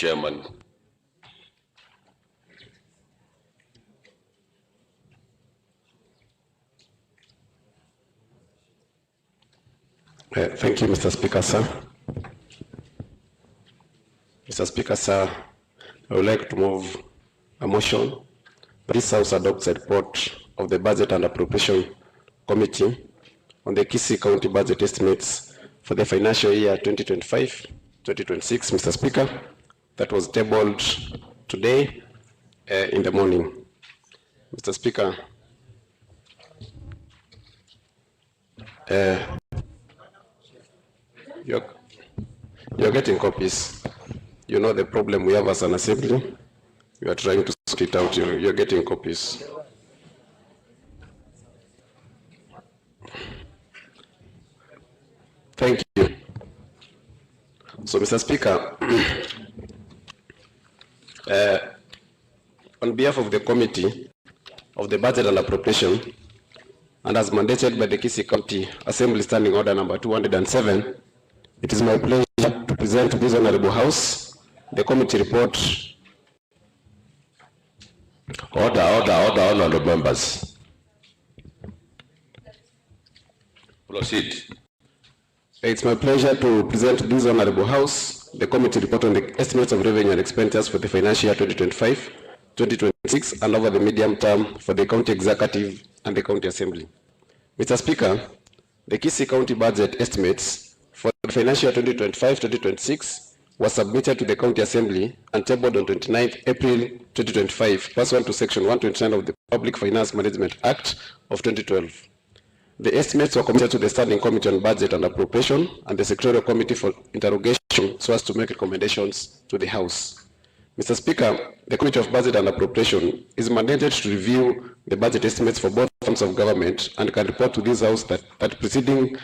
Chairman. Thank you, Mr. Speaker, sir. Mr. Speaker, sir, I would like to move a motion that this House adopts a report of the Budget and Appropriation Committee on the Kisii County budget estimates for the financial year 2025-2026, Mr. Speaker, that was tabled today in the morning. Mr. Speaker, you're getting copies. You know the problem we have as an assembly. You are trying to sort it out. You're getting copies. Thank you. So, Mr. Speaker, on behalf of the Committee of the Budget and Appropriation, and as mandated by the Kisii County Assembly Standing Order number 207, it is my pleasure to present to this Honorable House the committee report. Order, honorable members. Proceed. It's my pleasure to present to this Honorable House the committee report on the estimates of revenue and expenditures for the financial year 2025-2026 and over the medium term for the County Executive and the County Assembly. Mr. Speaker, the Kisii County budget estimates for the financial year 2025-2026 was submitted to the County Assembly and tabled on 29th April 2025, pursuant to Section 129 of the Public Finance Management Act of 2012. The estimates were committed to the Standing Committee on Budget and Appropriation and the Secretarial Committee for interrogation so as to make recommendations to the House. Mr. Speaker, the Committee of Budget and Appropriation is mandated to review the budget estimates for both forms of government and can report to this House that preceding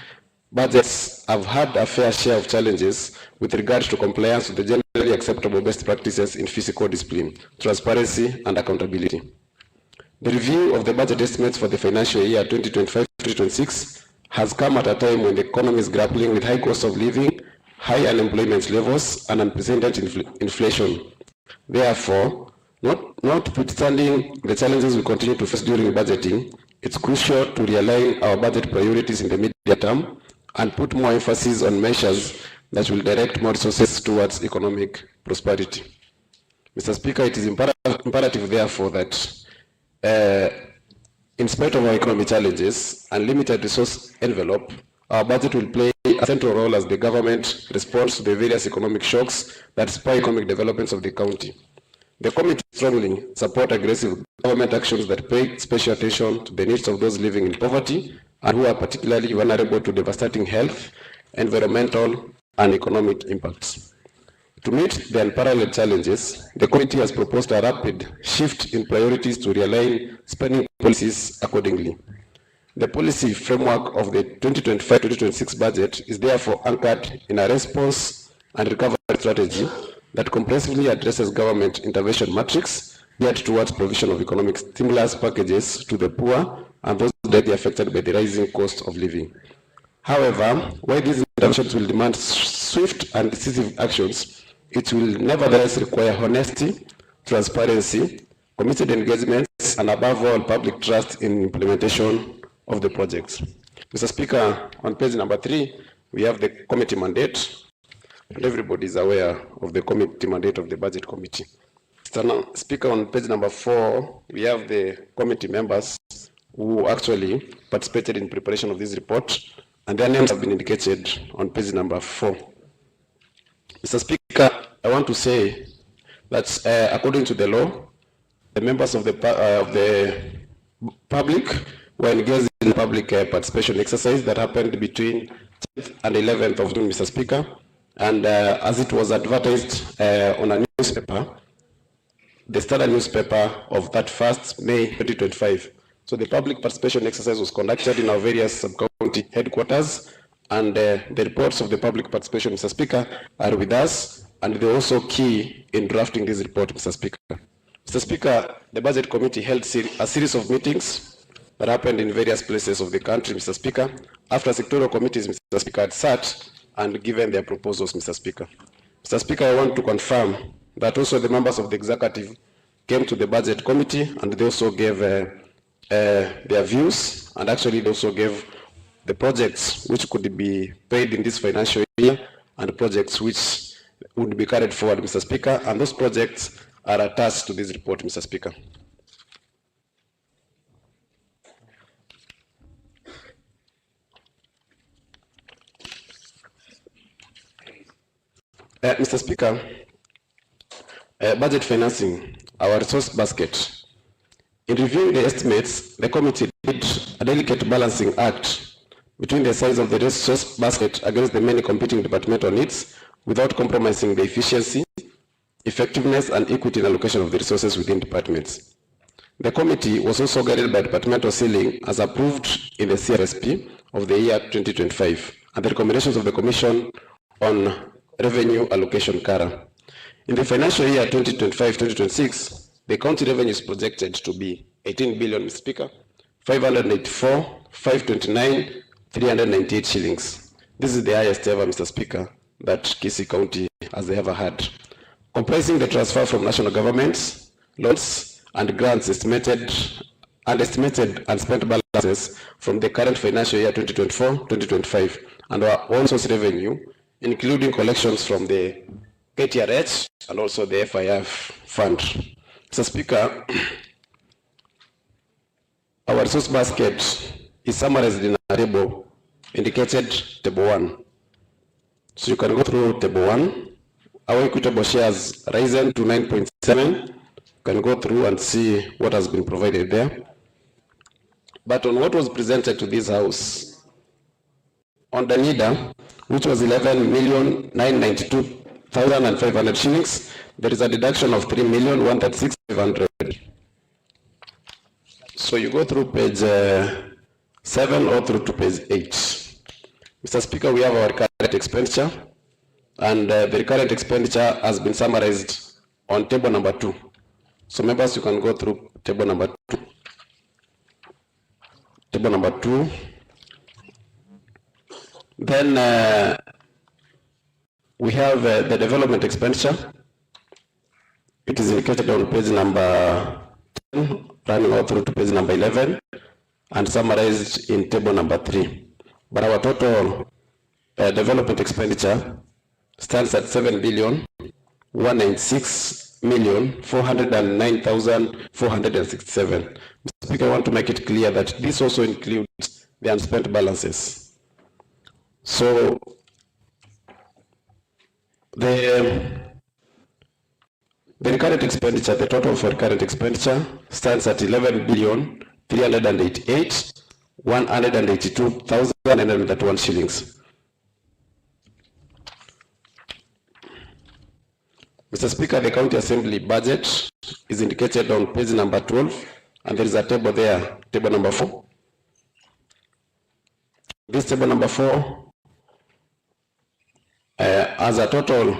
budgets have had a fair share of challenges with regard to compliance with the generally acceptable best practices in fiscal discipline, transparency, and accountability. The review of the budget estimates for the financial year 2025-2026 has come at a time when the economy is grappling with high cost of living, high unemployment levels, and unprecedented inflation. Therefore, notwithstanding the challenges we continue to face during budgeting, it's crucial to realign our budget priorities in the medium term and put more emphasis on measures that will direct more resources towards economic prosperity. Mr. Speaker, it is imperative, therefore, that in spite of our economic challenges and limited resource envelope, our budget will play a central role as the government responds to the various economic shocks that spur economic developments of the county. The committee strongly supports aggressive government actions that pay special attention to the needs of those living in poverty and who are particularly vulnerable to devastating health, environmental, and economic impacts. To meet the unparalleled challenges, the committee has proposed a rapid shift in priorities to realign spending policies accordingly. The policy framework of the 2025-2026 budget is therefore anchored in a response and recovery strategy that comprehensively addresses government intervention matrix geared towards provision of economic stimulus packages to the poor and those directly affected by the rising cost of living. However, while these interventions will demand swift and decisive actions, it will nevertheless require honesty, transparency, committed engagements, and above all, public trust in implementation of the projects. Mr. Speaker, on page number 3, we have the committee mandate, and everybody is aware of the committee mandate of the Budget Committee. Mr. Speaker, on page number 4, we have the committee members who actually participated in preparation of this report, and their names have been indicated on page number 4. Mr. Speaker, I want to say that according to the law, the members of the public were engaged in public participation exercise that happened between 10th and 11th of June, Mr. Speaker, and as it was advertised on a newspaper, the Standard newspaper of that 1st May 2025. So the public participation exercise was conducted in our various sub-county headquarters, and the reports of the public participation, Mr. Speaker, are with us, and they're also key in drafting this report, Mr. Speaker. Mr. Speaker, the Budget Committee held a series of meetings that happened in various places of the country, Mr. Speaker, after sectoral committees, Mr. Speaker, had sat and given their proposals, Mr. Speaker. Mr. Speaker, I want to confirm that also the members of the executive came to the budget committee and they also gave their views, and actually they also gave the projects which could be paid in this financial year and projects which would be carried forward, Mr. Speaker, and those projects are attached to this report, Mr. Speaker. Mr. Speaker, budget financing, our resource basket. In reviewing the estimates, the committee did a delicate balancing act between the size of the resource basket against the many competing departmental needs without compromising the efficiency, effectiveness, and equity in allocation of the resources within departments. The committee was also guided by departmental ceiling as approved in the CRSP of the year 2025 and the recommendations of the Commission on Revenue Allocation CARA. In the financial year 2025-2026, the county revenue is projected to be 18 billion, Mr. Speaker, 584, 529, 398 shillings. This is the highest ever, Mr. Speaker, that Kisii County has ever had. Comprising the transfer from national governments, loans, and grants estimated and spent balances from the current financial year 2024-2025 and our own source revenue, including collections from the KTRH and also the FIF fund. Mr. Speaker, our resource basket is summarized in a table indicated table 1. So you can go through table 1. Our equitable shares risen to 9.7. You can go through and see what has been provided there. But on what was presented to this house, on the NIDA, which was 11,992,500 shillings, there is a deduction of 3,136,500. So you go through page 7 or through to page 8. Mr. Speaker, we have our current expenditure, and the recurrent expenditure has been summarized on table number 2. So members, you can go through table number 2. Table number 2. Then we have the development expenditure. It is indicated on page number 10, running all through to page number 11, and summarized in table number 3. But our total development expenditure stands at 7,196,409,467. Mr. Speaker, I want to make it clear that this also includes the unspent balances. So the recurrent expenditure, the total for recurrent expenditure stands at 11,388,182,931 shillings. Mr. Speaker, the County Assembly budget is indicated on page number 12, and there is a table there, table number 4. This table number 4 has a total,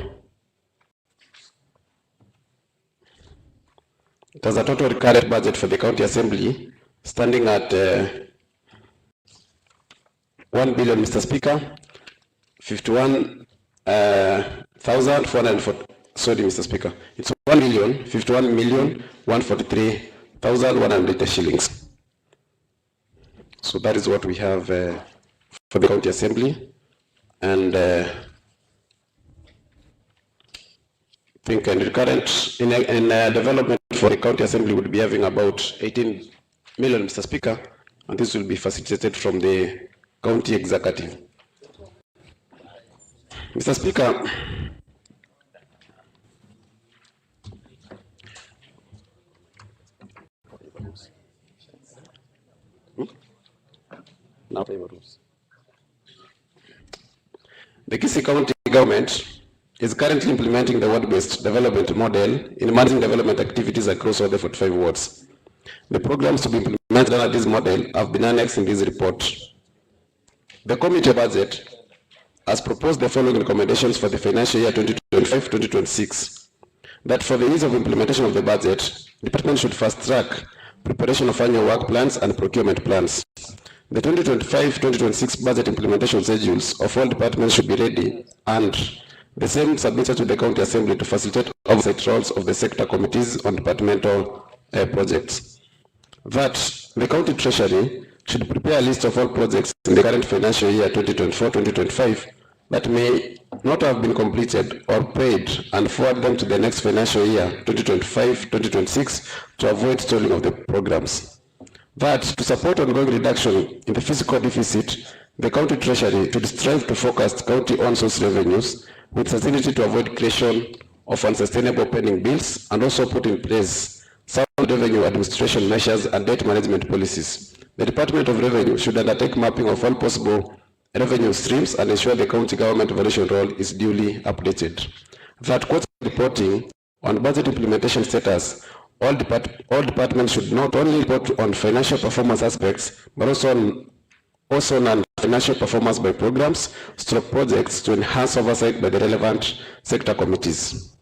it has a total recurrent budget for the County Assembly standing at 1 billion, Mr. Speaker, 51,440. Sorry, Mr. Speaker, it's 1,51,143,180 shillings. So that is what we have for the County Assembly, and I think in recurrent in development for the County Assembly would be having about 18 million, Mr. Speaker, and this will be facilitated from the County Executive. Mr. Speaker, the Kisii County government is currently implementing the ward-based development model in managing development activities across all the 45 wards. The programs to be implemented under this model have been annexed in this report. The committee budget has proposed the following recommendations for the financial year 2025-2026. That for the ease of implementation of the budget, the department should fast-track preparation of annual work plans and procurement plans. The 2025-2026 budget implementation schedules of all departments should be ready, and the same submitted to the County Assembly to facilitate oversight roles of the sector committees on departmental projects. That the county treasury should prepare a list of all projects in the current financial year 2024-2025 that may not have been completed or paid and forward them to the next financial year 2025-2026 to avoid stalling of the programs. That to support ongoing reduction in the fiscal deficit, the county treasury should strive to focus county-owned source revenues with facility to avoid creation of unsustainable pending bills and also put in place sound revenue administration measures and debt management policies. The Department of Revenue should undertake mapping of all possible revenue streams and ensure the county government evaluation role is duly updated. That quarterly reporting on budget implementation status, all departments should not only report on financial performance aspects, but also on financial performance by programs, stroke projects to enhance oversight by the relevant sector committees.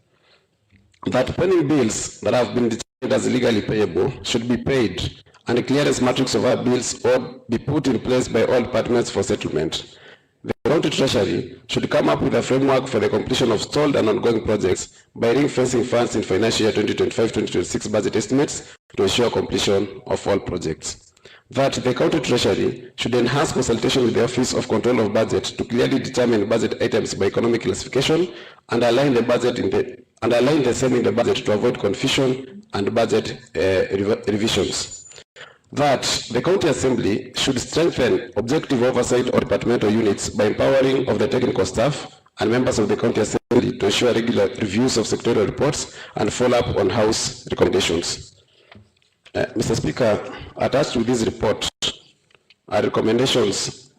That pending bills that have been determined as legally payable should be paid, and a clearance matrix of our bills or be put in place by all departments for settlement. The county treasury should come up with a framework for the completion of stalled and ongoing projects by ring-fencing funds in financial year 2025-2026 budget estimates to ensure completion of all projects. That the county treasury should enhance consultation with the Office of Control of Budget to clearly determine budget items by economic classification and align the same in the budget to avoid confusion and budget revisions. That the county assembly should strengthen objective oversight of departmental units by empowering of the technical staff and members of the county assembly to ensure regular reviews of sectorial reports and follow up on House recommendations. Mr. Speaker, attached with this report are recommendations,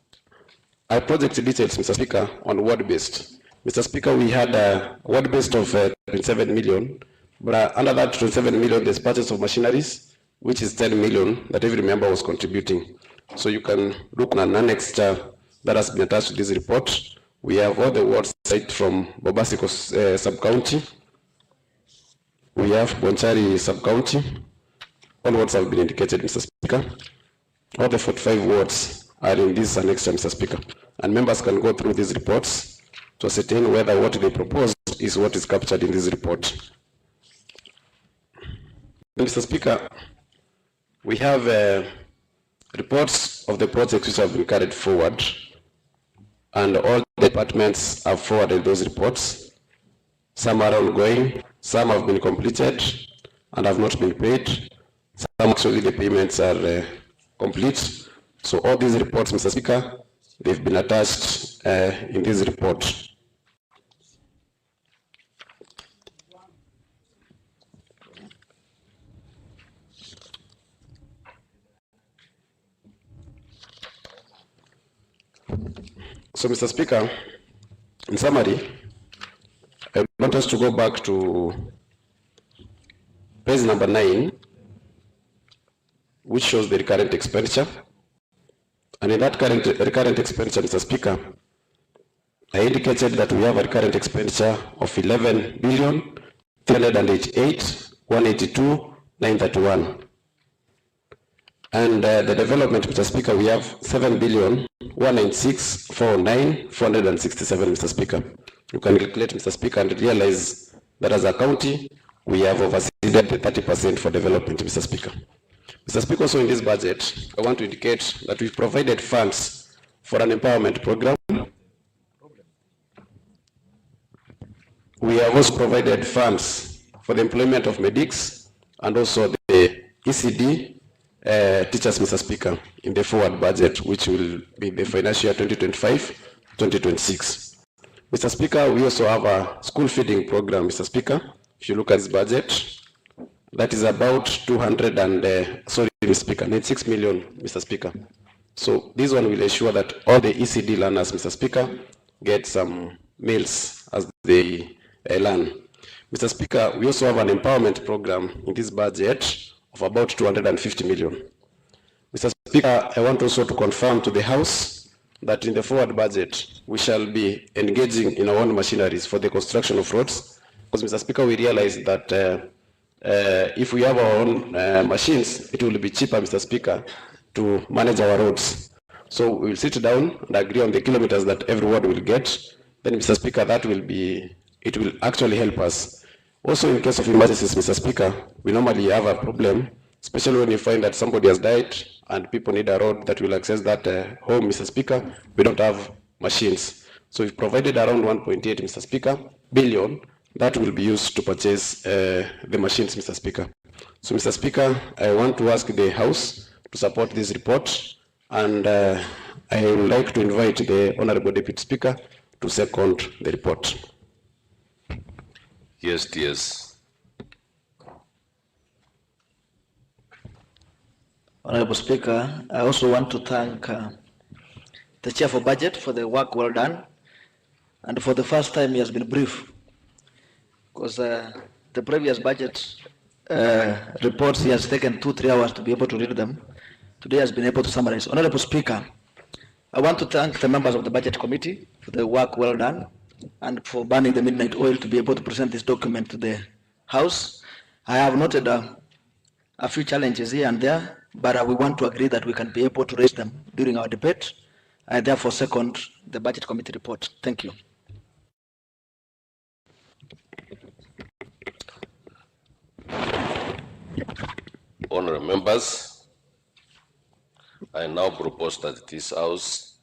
are project details, Mr. Speaker, on ward-based. Mr. Speaker, we had a ward-based of 27 million, but under that 27 million, there's purchase of machineries, which is 10 million that every member was contributing. So you can look on an annex that has been attached to this report. We have all the wards site from Bobasiko sub-county. We have Bonchari sub-county. All wards have been indicated, Mr. Speaker. All the 45 wards are in this annex, Mr. Speaker. And members can go through these reports to ascertain whether what they propose is what is captured in this report. Mr. Speaker, we have reports of the projects which have been carried forward, and all the departments have forwarded those reports. Some are ongoing, some have been completed and have not been paid. Some actually the payments are complete. So all these reports, Mr. Speaker, they've been attached in this report. So, Mr. Speaker, in summary, I want us to go back to page number 9, which shows the recurrent expenditure. And in that recurrent expenditure, Mr. Speaker, I indicated that we have a recurrent expenditure of 11,388,182,931. And the development, Mr. Speaker, we have 7,196,409,467, Mr. Speaker. You can calculate, Mr. Speaker, and realize that as a county, we have overseeded the 30% for development, Mr. Speaker. Mr. Speaker, also in this budget, I want to indicate that we've provided funds for an empowerment program. We have also provided funds for the employment of medics and also the ECD teachers, Mr. Speaker, in the forward budget, which will be the financial year 2025-2026. Mr. Speaker, we also have a school feeding program, Mr. Speaker. If you look at this budget, that is about 96 million, Mr. Speaker. So this one will ensure that all the ECD learners, Mr. Speaker, get some meals as they learn. Mr. Speaker, we also have an empowerment program in this budget of about 250 million. Mr. Speaker, I want also to confirm to the House that in the forward budget, we shall be engaging in our own machineries for the construction of roads. Because, Mr. Speaker, we realize that if we have our own machines, it will be cheaper, Mr. Speaker, to manage our roads. So we will sit down and agree on the kilometers that every ward will get. Then, Mr. Speaker, it will actually help us Also, in case of emergencies, Mr. Speaker, we normally have a problem, especially when you find that somebody has died and people need a road that will access that home, Mr. Speaker. We don't have machines. So we've provided around 1.8, Mr. Speaker, billion that will be used to purchase the machines, Mr. Speaker. So, Mr. Speaker, I want to ask the House to support this report, and I would like to invite the Honorable Deputy Speaker to second the report. Yes, yes. Honorable Speaker, I also want to thank the Chair for Budget for the work well done, and for the first time he has been brief, because the previous budget reports he has taken 2-3 hours to be able to read them. Today he has been able to summarize. Honorable Speaker, I want to thank the members of the Budget Committee for the work well done and for burning the midnight oil to be able to present this document to the House. I have noted a few challenges here and there, but we want to agree that we can be able to raise them during our debate. I therefore second the Budget Committee report. Thank you. Honorable members, I now propose that this House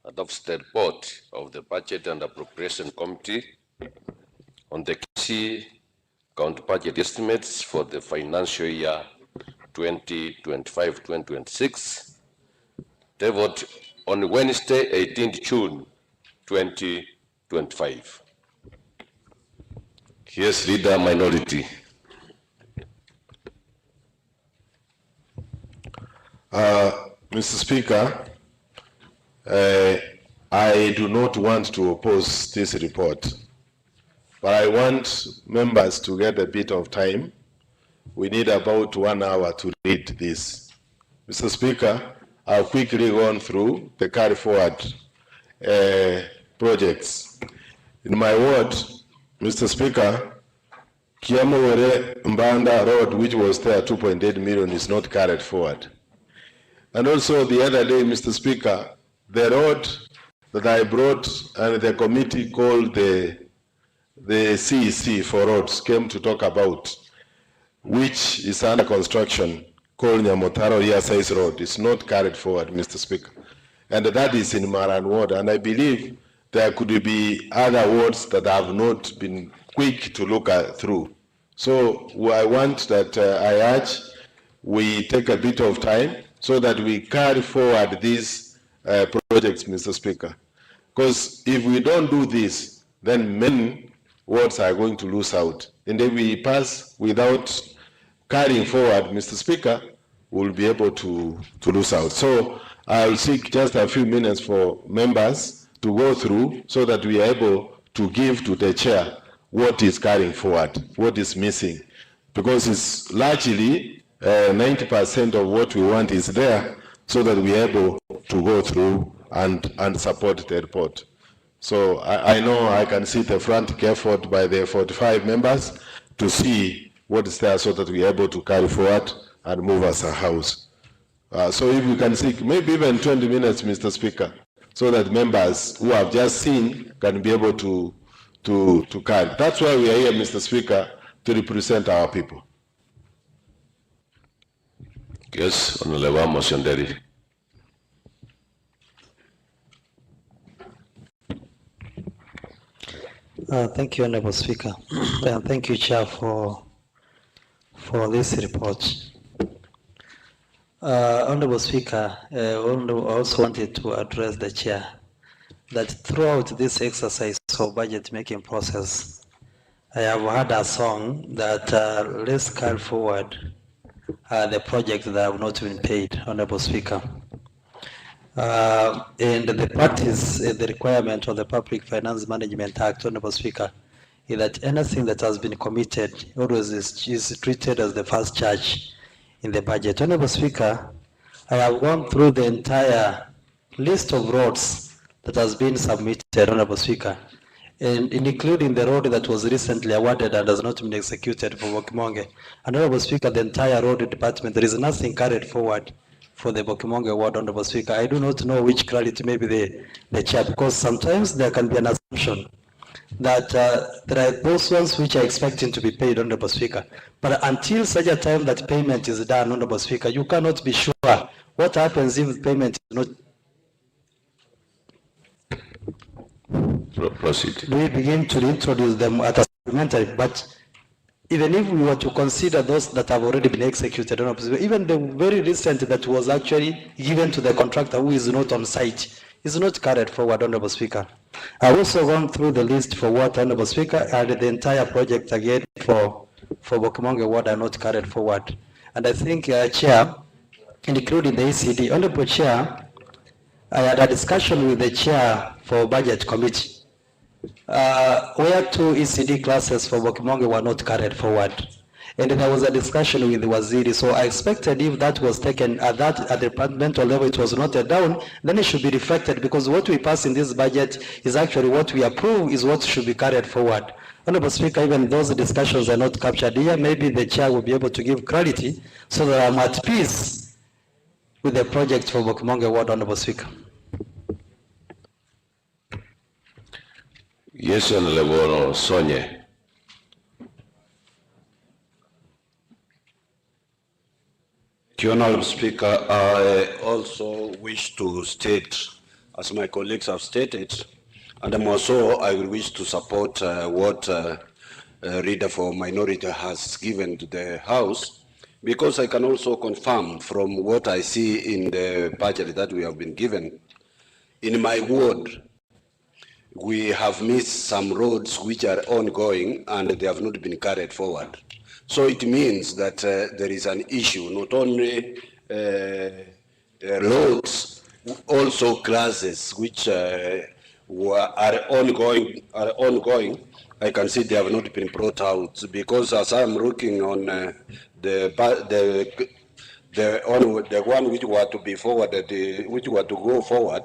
adopts the report of the Budget and Appropriation Committee on the Kisii County budget estimates for the financial year 2025-2026, tabled on Wednesday, 18th June 2025. Yes, Leader Minority. Mr. Speaker, I do not want to oppose this report, but I want members to get a bit of time. We need about 1 hour to read this. Mr. Speaker, I've quickly gone through the carry forward projects. In my ward, Mr. Speaker, Kiamowere Mbanda Road, which was there 2.8 million, is not carried forward. And also the other day, Mr. Speaker, the road that I brought and the committee called the CEC for roads came to talk about, which is under construction, called Nyamotaro Size Road, is not carried forward, Mr. Speaker. And that is in Maran Ward, and I believe there could be other wards that have not been quick to look through. So I want that, I urge, we take a bit of time so that we carry forward these projects, Mr. Speaker. Because if we don't do this, then many wards are going to lose out. And if we pass without carrying forward, Mr. Speaker, we'll be able to lose out. So I'll seek just a few minutes for members to go through so that we are able to give to the chair what is carrying forward, what is missing. Because it's largely 90% of what we want is there, so that we are able to go through and support the report. So I know I can sit the front carefully by the 45 members to see what is there, so that we are able to carry forward and move as a House. So if we can seek maybe even 20 minutes, Mr. Speaker, so that members who have just seen can be able to carry. That's why we are here, Mr. Speaker, to represent our people. Yes, Honorable Moshanderi. Thank you, Honorable Speaker. And thank you, Chair, for this report. Honorable Speaker, I also wanted to address the Chair that throughout this exercise of budget making process, I have heard a song that let's carry forward the projects that have not been paid, Honorable Speaker. And the practice, the requirement of the Public Finance Management Act, Honorable Speaker, is that anything that has been committed always is treated as the first charge in the budget. Honorable Speaker, I have gone through the entire list of roads that has been submitted, Honorable Speaker, and including the road that was recently awarded and has not been executed for Bokimonge. And Honorable Speaker, the entire road department, there is nothing carried forward for the Bokimonge ward, Honorable Speaker. I do not know which clarity maybe the Chair, because sometimes there can be an assumption that there are those ones which are expecting to be paid, Honorable Speaker. But until such a time that payment is done, Honorable Speaker, you cannot be sure what happens if payment is not. Proceed. We begin to introduce them at a supplementary, but even if we were to consider those that have already been executed, even the very recent that was actually given to the contractor who is not on site is not carried forward, Honorable Speaker. I've also gone through the list for what, Honorable Speaker, and the entire project again for Bokimonge Ward are not carried forward. And I think, Chair, including the ECD, Honorable Chair, I had a discussion with the Chair for Budget Committee, where two ECD classes for Bokimonge were not carried forward. And there was a discussion with the Waziri, so I expected if that was taken at the departmental level, it was noted down, then it should be reflected, because what we pass in this budget is actually what we approve is what should be carried forward. Honorable Speaker, even those discussions are not captured here, maybe the chair will be able to give clarity so that I'm at peace with the project for Bokimonge Ward, Honorable Speaker. Yes, Honorable Sonye. Honorable Speaker, I also wish to state, as my colleagues have stated, and I will wish to support what Reader for Minority has given to the House, because I can also confirm from what I see in the budget that we have been given. In my ward, we have missed some roads which are ongoing and they have not been carried forward. So it means that there is an issue, not only roads, also classes which are ongoing. I can see they have not been brought out, because as I'm looking on the one which were to be forwarded, which were to go forward,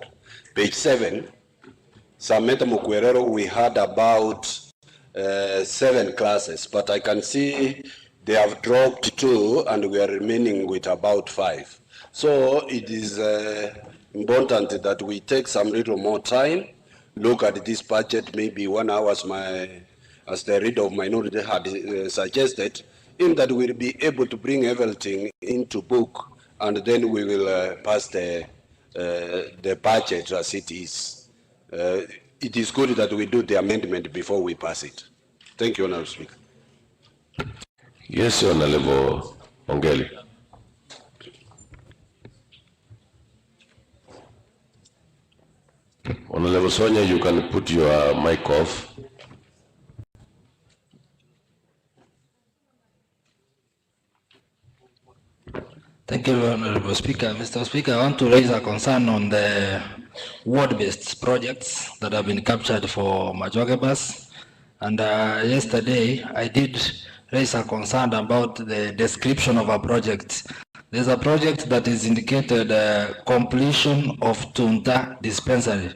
page 7. Sameta Mukwerero, we had about 7 classes, but I can see they have dropped 2 and we are remaining with about 5. So it is important that we take some little more time, look at this budget, maybe 1 hour as the Reader of Minority had suggested, in that we'll be able to bring everything into book, and then we will pass the budget as it is. It is good that we do the amendment before we pass it. Thank you, Honorable Speaker. Yes, Honorable Ongeli. Honorable Sonia, you can put your mic off. Thank you, Honorable Speaker. Mr. Speaker, I want to raise a concern on the ward-based projects that have been captured for Majoge Bus. And yesterday, I did raise a concern about the description of a project. There's a project that is indicated completion of Tunta Dispensary.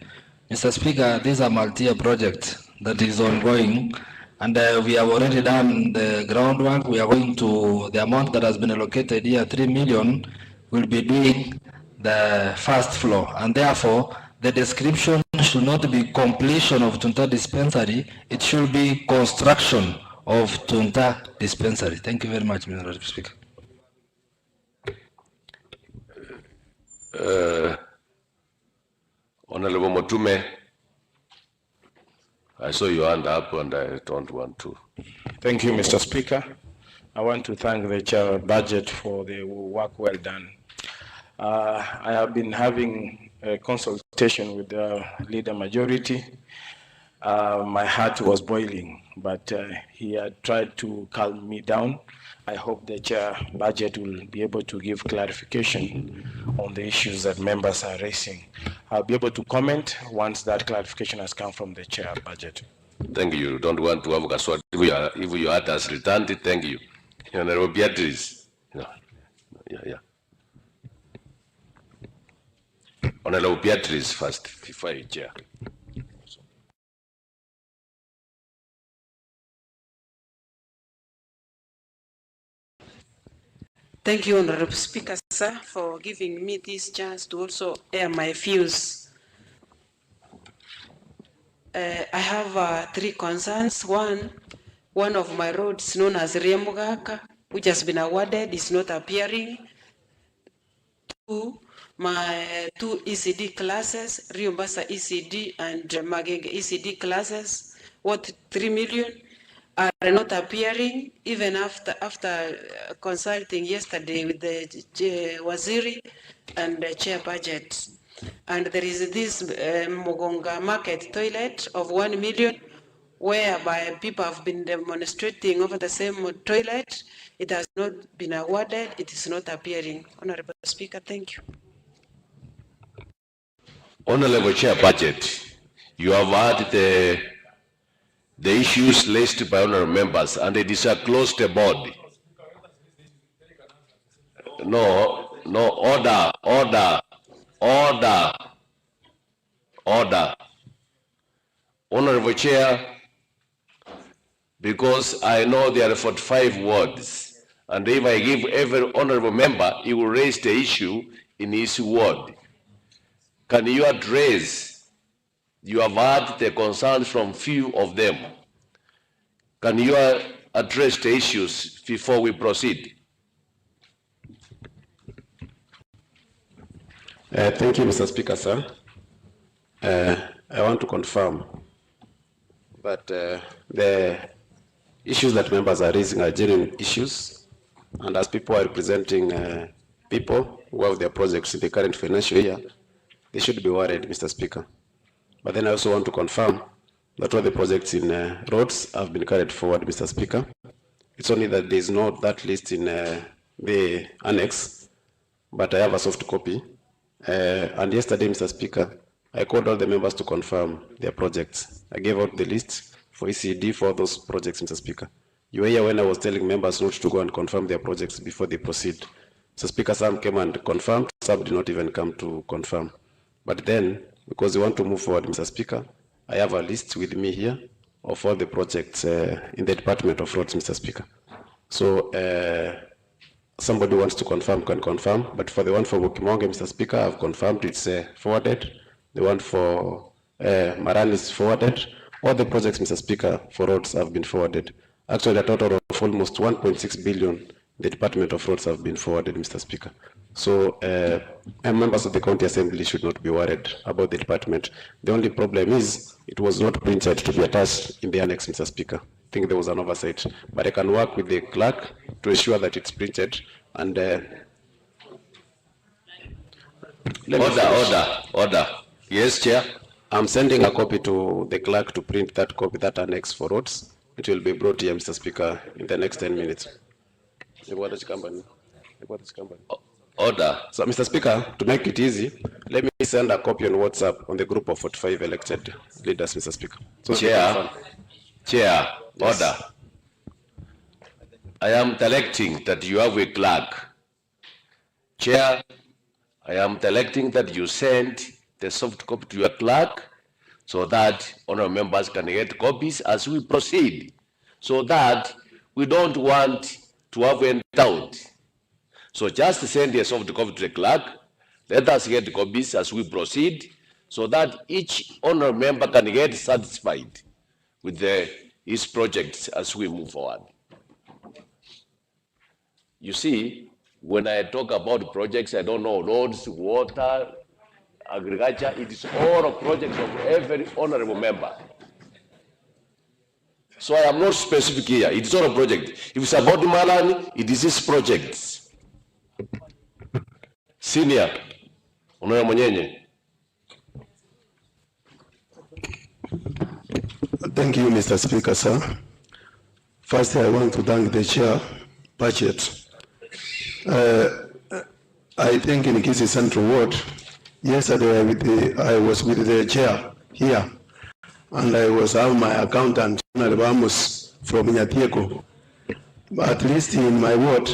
Mr. Speaker, this is a multi-year project that is ongoing, and we have already done the groundwork. We are going to, the amount that has been allocated here, 3 million, will be doing the first floor. And therefore, the description should not be completion of Tunta Dispensary, it should be construction of Tunta Dispensary. Thank you very much, Mr. Speaker. Honorable Motume, I saw your hand up and I don't want to. Thank you, Mr. Speaker. I want to thank the Chair of Budget for the work well done. I have been having a consultation with the leader majority. My heart was boiling, but he had tried to calm me down. I hope the Chair Budget will be able to give clarification on the issues that members are raising. I'll be able to comment once that clarification has come from the Chair Budget. Thank you. Don't want to have Gaswat. If you had us returned, thank you. Honorable Beatrice. Yeah. Honorable Beatrice first, before you chair. Thank you, Honorable Speaker, sir, for giving me this chance to also air my views. I have 3 concerns. One of my roads known as Riemugaka, which has been awarded, is not appearing. My 2 ECD classes, Riombasa ECD and Magenge ECD classes, worth 3 million, are not appearing even after consulting yesterday with the Waziri and the chair budget. And there is this Mogonga market toilet of 1 million, whereby people have been demonstrating over the same toilet. It has not been awarded. It is not appearing. Honorable Speaker, thank you. Honorable Chair Budget, you have heard the issues listed by honorable members, and it is a closed board. No, order. Honorable Chair, because I know there are 45 words, and if I give every honorable member, he will raise the issue in his word. Can you address, you have heard the concerns from few of them. Can you address the issues before we proceed? Thank you, Mr. Speaker, sir. I want to confirm that the issues that members are raising are genuine issues, and as people are representing people who have their projects in the current financial year, they should be worried, Mr. Speaker. But then I also want to confirm that all the projects in roads have been carried forward, Mr. Speaker. It's only that there is not that list in the annex, but I have a soft copy. And yesterday, Mr. Speaker, I called all the members to confirm their projects. I gave out the list for ECD for those projects, Mr. Speaker. You were here when I was telling members not to go and confirm their projects before they proceed. Mr. Speaker, some came and confirmed, some did not even come to confirm. But then, because we want to move forward, Mr. Speaker, I have a list with me here of all the projects in the Department of Roads, Mr. Speaker. So, somebody wants to confirm, can confirm, but for the one for Bukimonge, Mr. Speaker, I've confirmed it's forwarded. The one for Maran is forwarded. All the projects, Mr. Speaker, for roads have been forwarded. Actually, a total of almost 1.6 billion, the Department of Roads have been forwarded, Mr. Speaker. So, members of the County Assembly should not be worried about the department. The only problem is it was not printed to be attached in the annex, Mr. Speaker. I think there was an oversight, but I can work with the clerk to ensure that it's printed and Order. Yes, Chair. I'm sending a copy to the clerk to print that copy, that annex for roads. It will be brought here, Mr. Speaker, in the next 10 minutes. Order. So, Mr. Speaker, to make it easy, let me send a copy on WhatsApp on the group of 45 elected leaders, Mr. Speaker. So Chair, yes. order. I am directing that you have a clerk. Chair, I am directing that you send the soft copy to your clerk so that honorable members can get copies as we proceed, so that we don't want to have any doubt. So just send a soft copy to the clerk. Let us get copies as we proceed, so that each honorable member can get satisfied with his projects as we move forward. You see, when I talk about projects, I don't know, roads, water, agriculture, it is all projects of every honorable member. So I am not specific here, it is all a project. If it's about Malan, it is his projects. Senior, Honorable Munyenye. Thank you, Mr. Speaker, sir. First, I want to thank the chair, budget. I think in Kisii Central Ward, yesterday I was with the chair here, and I was having my accountant, Ramos from Nyatieko. At least in my ward,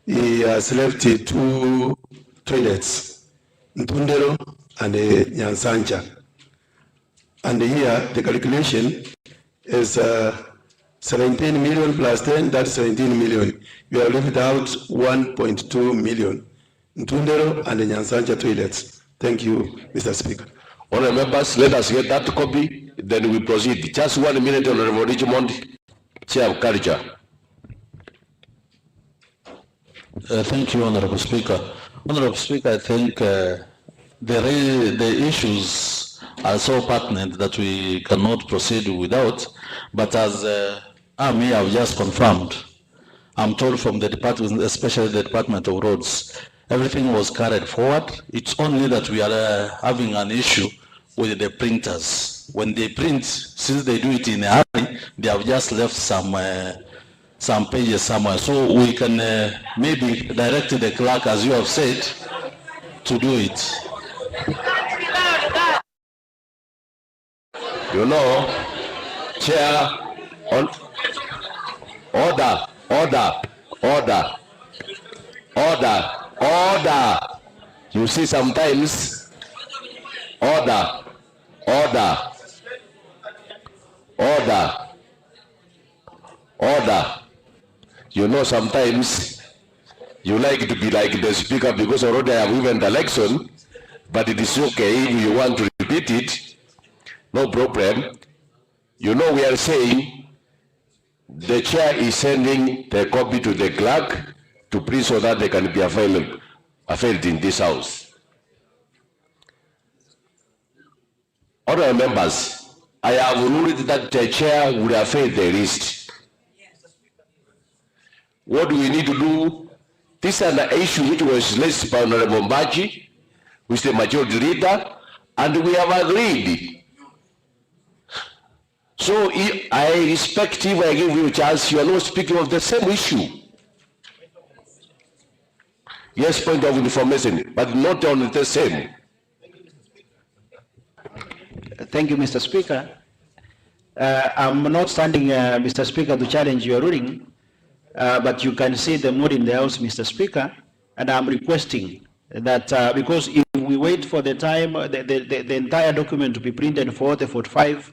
he has left 2 toilets, Ntundero and Nyansanja. And here, the calculation is 17 million plus 10, that's 17 million. You have left out 1.2 million. Ntundero and the Nyansanja toilets. Thank you, Mr. Speaker. Honorable members, let us get that copy. then we proceed. Just 1 minute, Honorable Richmond, Chair of Culture. Thank you, Honorable Speaker. Honorable Speaker, I think the issues are so pertinent that we cannot proceed without, but as Army have just confirmed, I'm told from the department, especially the Department of Roads, everything was carried forward. It's only that we are having an issue with the printers. When they print, since they do it in a hurry, they have just left some pages somewhere. So we can maybe direct the clerk, as you have said, to do it. You know, Chair, on order. You see sometimes, order. You know, sometimes you like to be like the speaker because already I have given the election, but it is okay if you want to repeat it, no problem. You know, we are saying the chair is sending the copy to the clerk to print so that they can be available in this house. Other members, I have ruled that the chair would have failed the list. What do we need to do? This is an issue which was raised by Honorable Mbaji, who is the majority leader, and we have agreed. So I respect if I give you a chance, you are not speaking of the same issue. Yes, point of information, but not on the same. Thank you, Mr. Speaker. I'm not standing, Mr. Speaker, to challenge your ruling, but you can see the mood in the House, Mr. Speaker, and I'm requesting that because if we wait for the time, the entire document to be printed for the 45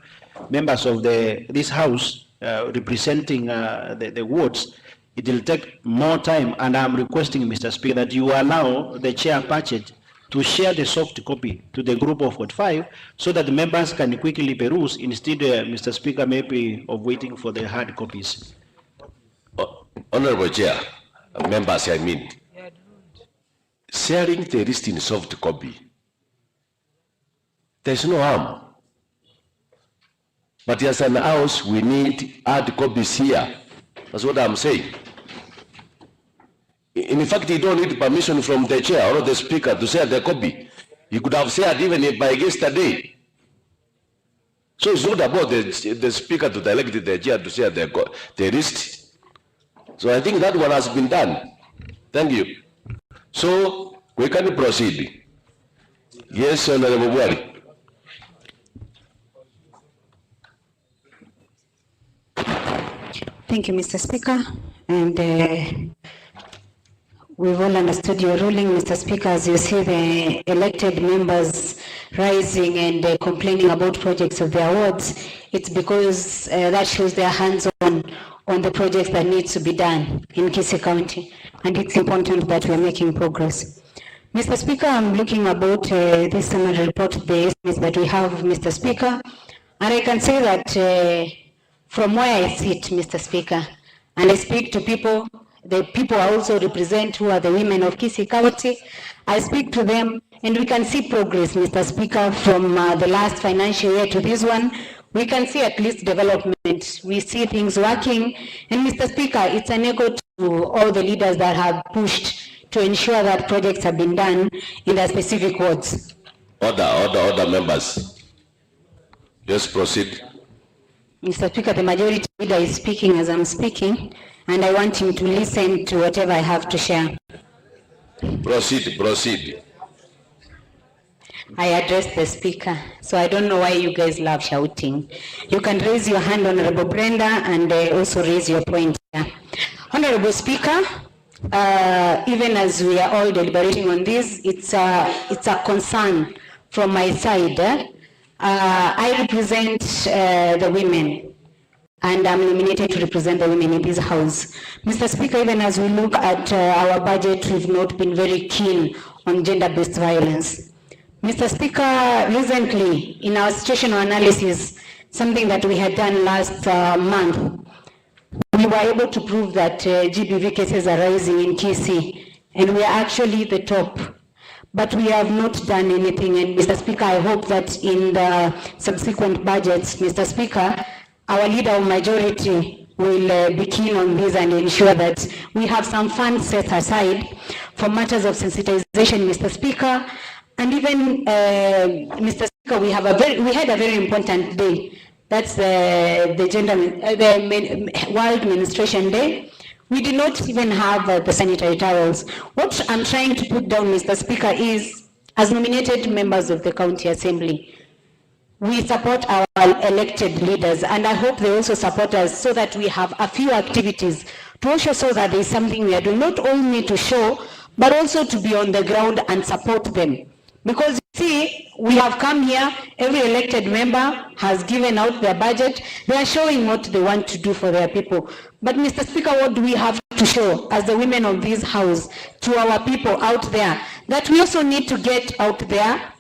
members of this House representing the wards, it will take more time, and I'm requesting, Mr. Speaker, that you allow the chair Patchett to share the soft copy to the group of 45 so that the members can quickly peruse instead, Mr. Speaker, maybe of waiting for the hard copies. Honorable Chair, members, I mean, sharing the list in soft copy, there's no harm. But as an house, we need hard copies here. That's what I'm saying. In fact, you don't need permission from the chair or the speaker to share the copy. You could have shared even by yesterday. So it's not about the speaker to direct the chair to share the list. So I think that one has been done. Thank you. So we can proceed. Yes, Honorable Buhari. Thank you, Mr. Speaker. And we've all understood your ruling, Mr. Speaker. As you see the elected members rising and complaining about projects of their wards, it's because that shows their hands on the projects that needs to be done in Kisii County. And it's important that we're making progress. Mr. Speaker, I'm looking about this summary report, the estimates that we have, Mr. Speaker. And I can say that from where I sit, Mr. Speaker, and I speak to people, the people I also represent who are the women of Kisii County, I speak to them and we can see progress, Mr. Speaker, from the last financial year to this one. We can see at least development. We see things working. And Mr. Speaker, it's an echo to all the leaders that have pushed to ensure that projects have been done in the specific wards. Order, members. Yes, proceed. Mr. Speaker, the majority leader is speaking as I'm speaking, and I want him to listen to whatever I have to share. Proceed. I address the speaker, so I don't know why you guys love shouting. You can raise your hand, Honorable Brenda, and also raise your point here. Honorable Speaker, even as we are all deliberating on this, it's a concern from my side. I represent the women, and I'm nominated to represent the women in this house. Mr. Speaker, even as we look at our budget, we've not been very keen on gender-based violence. Mr. Speaker, recently in our situational analysis, something that we had done last month. We were able to prove that GBV cases are rising in Kisii, and we are actually the top. But we have not done anything, and Mr. Speaker, I hope that in the subsequent budgets, Mr. Speaker, our leader of majority will be keen on this and ensure that we have some funds set aside for matters of sensitization, Mr. Speaker. And even, Mr. Speaker, we had a very important day. That's the World Menstruation Day. We did not even have the sanitary towels. What I'm trying to put down, Mr. Speaker, is as nominated members of the County Assembly, we support our elected leaders, and I hope they also support us so that we have a few activities to also show that there is something we are doing, not only to show, but also to be on the ground and support them. Because you see, we have come here, every elected member has given out their budget, they are showing what they want to do for their people. But Mr. Speaker, what do we have to show as the women of this house to our people out there? That we also need to get out there,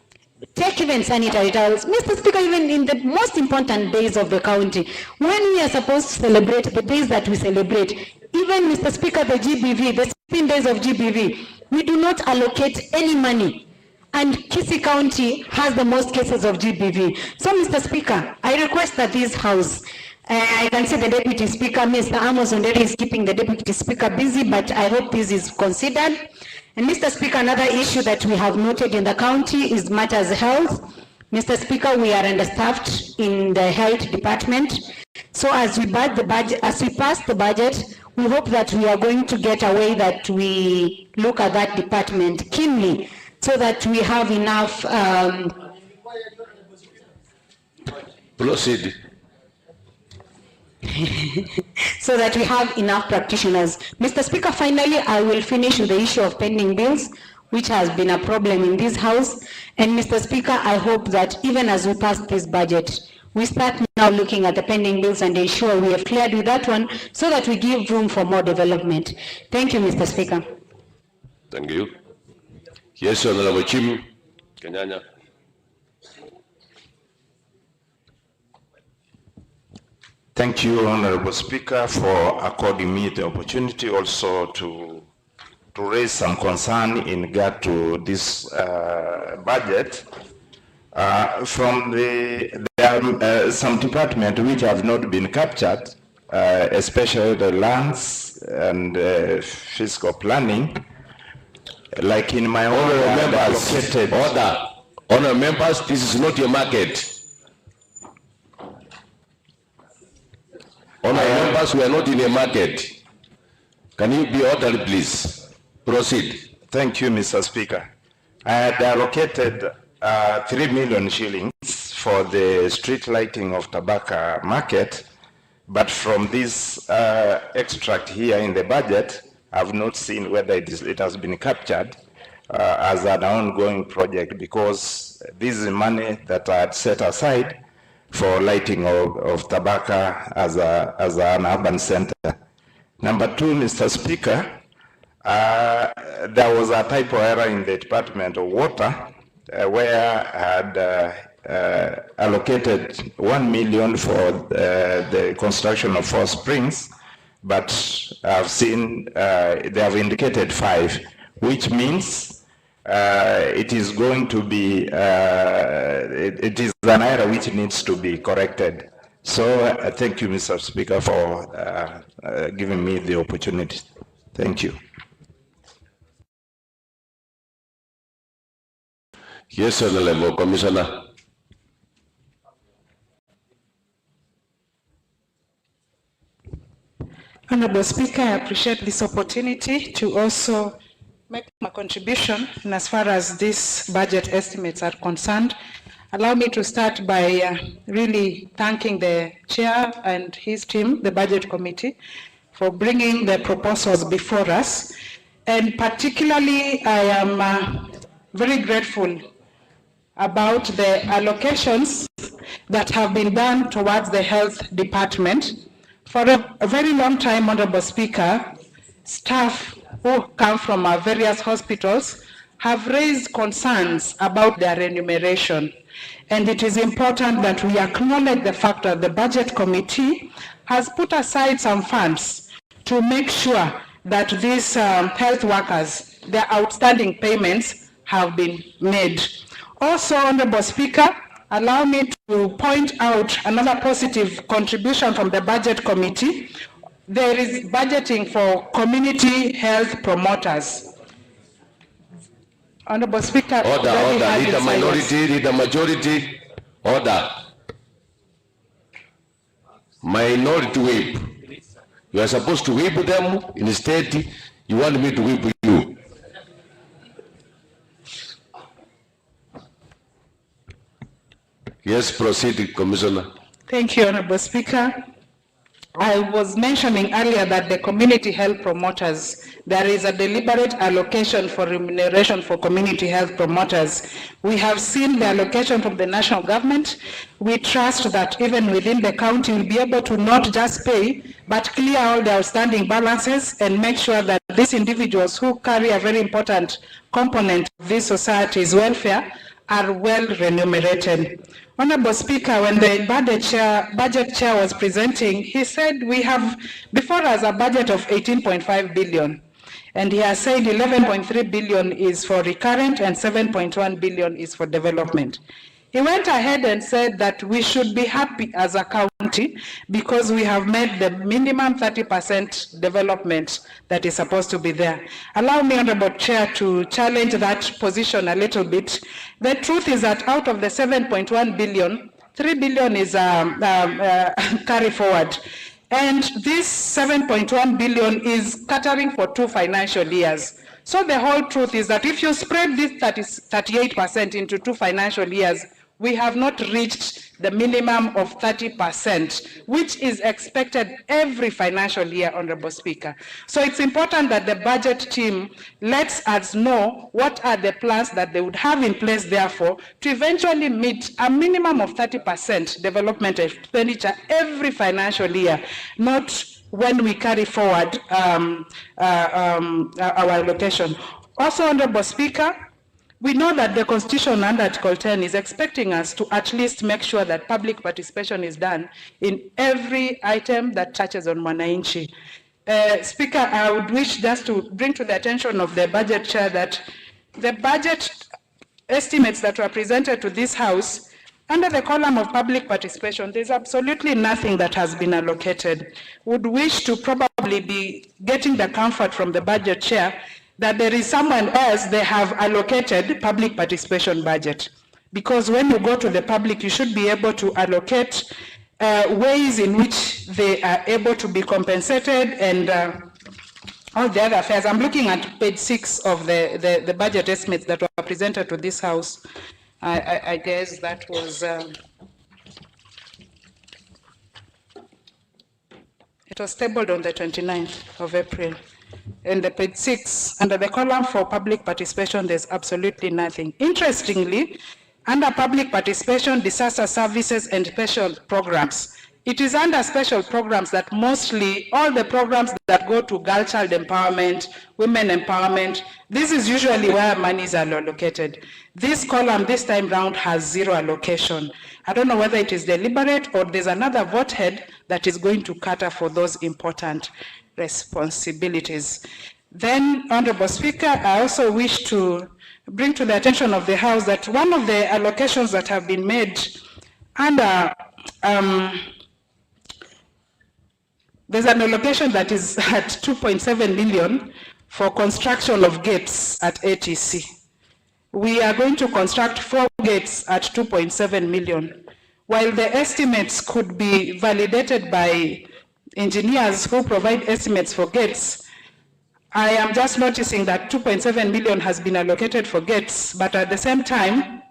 take even sanitary towels. Mr. Speaker, even in the most important days of the county, when we are supposed to celebrate the days that we celebrate, even Mr. Speaker, the GBV, the 16 days of GBV, we do not allocate any money. And Kisii County has the most cases of GBV. So, Mr. Speaker, I request that this House, I can see the Deputy Speaker, Mr. Amos Onderi, is keeping the Deputy Speaker busy, but I hope this is considered. And Mr. Speaker, another issue that we have noted in the county is matters health. Mr. Speaker, we are understaffed in the health department. So as we pass the budget, we hope that we are going to get a way that we look at that department keenly, so that we have enough. Proceed. So that we have enough practitioners. Mr. Speaker, finally, I will finish with the issue of pending bills, which has been a problem in this House. And Mr. Speaker, I hope that even as we pass this budget, we start now looking at the pending bills and ensure we have cleared with that one, so that we give room for more development. Thank you, Mr. Speaker. Thank you. Yes, Honorable Chim Kenyanya. Thank you, Honorable Speaker, for according me the opportunity also to raise some concern in regard to this budget. From there are some departments which have not been captured, especially the lands and fiscal planning. Like in my honorable members, honorable members, this is not your market. Honorable members, we are not in a market. Can you be orderly, please? Proceed. Thank you, Mr. Speaker. I had allocated 3 million shillings for the street lighting of Tabaka Market, but from this extract here in the budget, I've not seen whether it has been captured as an ongoing project, because this is money that I had set aside for lighting of Tabaka as an urban center. Number two, Mr. Speaker, there was a typo error in the Department of Water where I had allocated 1 million for the construction of 4 springs, but I've seen they have indicated 5, which means it is going to be, it is an error which needs to be corrected. So thank you, Mr. Speaker, for giving me the opportunity. Thank you. Yes, Honorable Commissioner. Honorable Speaker, I appreciate this opportunity to also make my contribution in as far as these budget estimates are concerned. Allow me to start by really thanking the chair and his team, the budget committee, for bringing the proposals before us. And particularly, I am very grateful about the allocations that have been done towards the health department. For a very long time, Honorable Speaker, staff who come from our various hospitals have raised concerns about their remuneration. And it is important that we acknowledge the fact that the Budget Committee has put aside some funds to make sure that these health workers, their outstanding payments have been made. Also, Honorable Speaker, allow me to point out another positive contribution from the Budget Committee. There is budgeting for community health promoters. Honorable Speaker, Order, leader minority, leader majority, order. Minority whip. You are supposed to whip them, instead you want me to whip you. Yes, proceed, Commissioner. Thank you, Honorable Speaker. I was mentioning earlier that the community health promoters, there is a deliberate allocation for remuneration for community health promoters. We have seen the allocation from the national government. We trust that even within the county, we'll be able to not just pay, but clear all the outstanding balances and make sure that these individuals who carry a very important component of this society's welfare are well remunerated. Honorable Speaker, when the budget chair was presenting, he said we have before us a budget of 18.5 billion. And he has said 11.3 billion is for recurrent and 7.1 billion is for development. He went ahead and said that we should be happy as a county because we have made the minimum 30% development that is supposed to be there. Allow me, Honorable Chair, to challenge that position a little bit. The truth is that out of the 7.1 billion, 3 billion is carry forward. And this 7.1 billion is catering for 2 financial years. So the whole truth is that if you spread this 38% into 2 financial years, we have not reached the minimum of 30%, which is expected every financial year, Honorable Speaker. So it's important that the budget team lets us know what are the plans that they would have in place, therefore, to eventually meet a minimum of 30% development expenditure every financial year, not when we carry forward our allocation. Also, Honorable Speaker, we know that the Constitution under Article 10 is expecting us to at least make sure that public participation is done in every item that touches on Mwananchi. Speaker, I would wish just to bring to the attention of the budget chair that the budget estimates that were presented to this House, under the column of public participation, there's absolutely nothing that has been allocated. Would wish to probably be getting the comfort from the budget chair that there is someone else they have allocated public participation budget. Because when you go to the public, you should be able to allocate ways in which they are able to be compensated and all the other affairs. I'm looking at page 6 of the budget estimates that were presented to this House. I guess that was, it was tabled on the 29th of April. In the page 6, under the column for public participation, there's absolutely nothing. Interestingly, under public participation, disaster services and special programs, it is under special programs that mostly all the programs that go to girl child empowerment, women empowerment, this is usually where monies are allocated. This column this time round has 0 allocation. I don't know whether it is deliberate or there's another vote head that is going to cater for those important responsibilities. Then, Honorable Speaker, I also wish to bring to the attention of the House that one of the allocations that have been made under, there's an allocation that is at 2.7 million for construction of gates at ATC. We are going to construct 4 gates at 2.7 million. While the estimates could be validated by engineers who provide estimates for gates, I am just noticing that 2.7 million has been allocated for gates, but at the same time,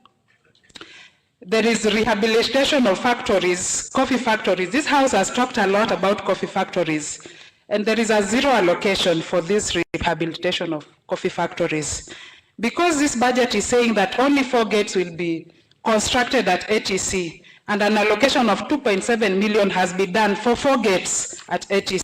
there is rehabilitation of factories, coffee factories. This House has talked a lot about coffee factories, and there is a 0 allocation for this rehabilitation of coffee factories. Because this budget is saying that only 4 gates will be constructed at ATC, and an allocation of 2.7 million has been done for 4 gates at ATC,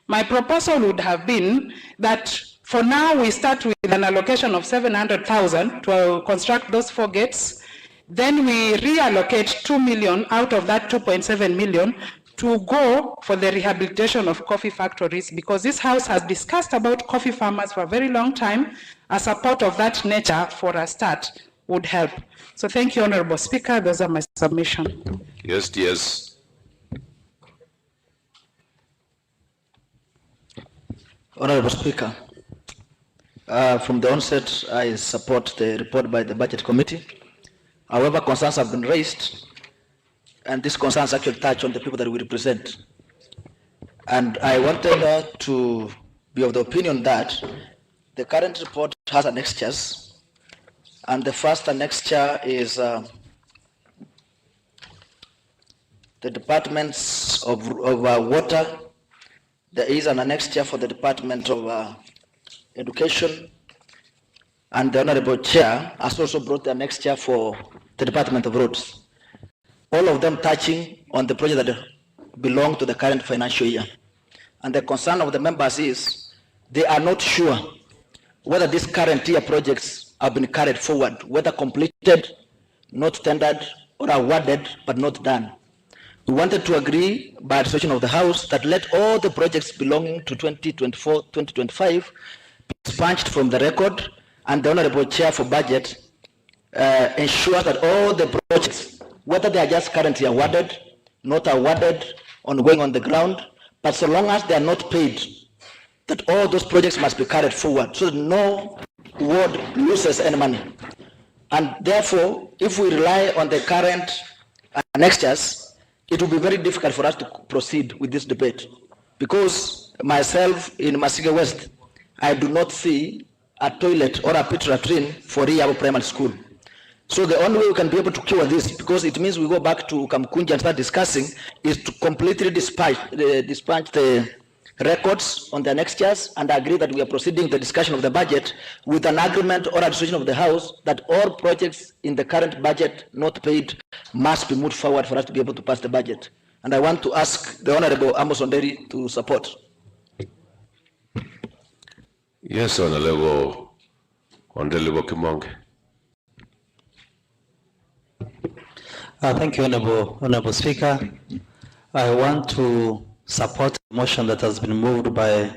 my proposal would have been that for now we start with an allocation of 700,000 to construct those 4 gates. Then we reallocate 2 million out of that 2.7 million to go for the rehabilitation of coffee factories, because this house has discussed about coffee farmers for a very long time. A support of that nature for a start would help. So thank you, Honorable Speaker. Those are my submission. Yes, yes. Honorable Speaker, from the onset, I support the report by the Budget Committee. However, concerns have been raised, and these concerns actually touch on the people that we represent. And I wanted to be of the opinion that the current report has annexures, and the first annexure is the departments of water. There is an annexure for the Department of Education, and the Honorable Chair has also brought the annexure for the Department of Roads. All of them touching on the project that belong to the current financial year. And the concern of the members is they are not sure whether these current year projects have been carried forward, whether completed, not tendered, or awarded but not done. We wanted to agree by resolution of the House that let all the projects belonging to 2024-2025 be expunged from the record, and the Honorable Chair for Budget ensures that all the projects, whether they are just currently awarded, not awarded, ongoing on the ground, but so long as they are not paid, that all those projects must be carried forward so that no ward loses any money. And therefore, if we rely on the current annexures, it will be very difficult for us to proceed with this debate, because myself in Masiga West, I do not see a toilet or a pit latrine for Riyabo Primary School. So the only way we can be able to cure this, because it means we go back to Kamkunji and start discussing, is to completely dispatch the records on the next years and agree that we are proceeding the discussion of the budget with an agreement or a decision of the House that all projects in the current budget not paid must be moved forward for us to be able to pass the budget. And I want to ask the Honorable Amos Onderi to support. Yes, Honorable Kimonge. Thank you, Honorable Speaker. I want to support the motion that has been moved by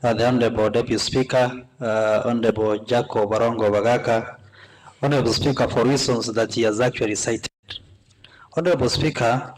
the Honorable Deputy Speaker, Honorable Jacob Barongo Bagaka, Honorable Speaker, for reasons that he has actually cited. Honorable Speaker,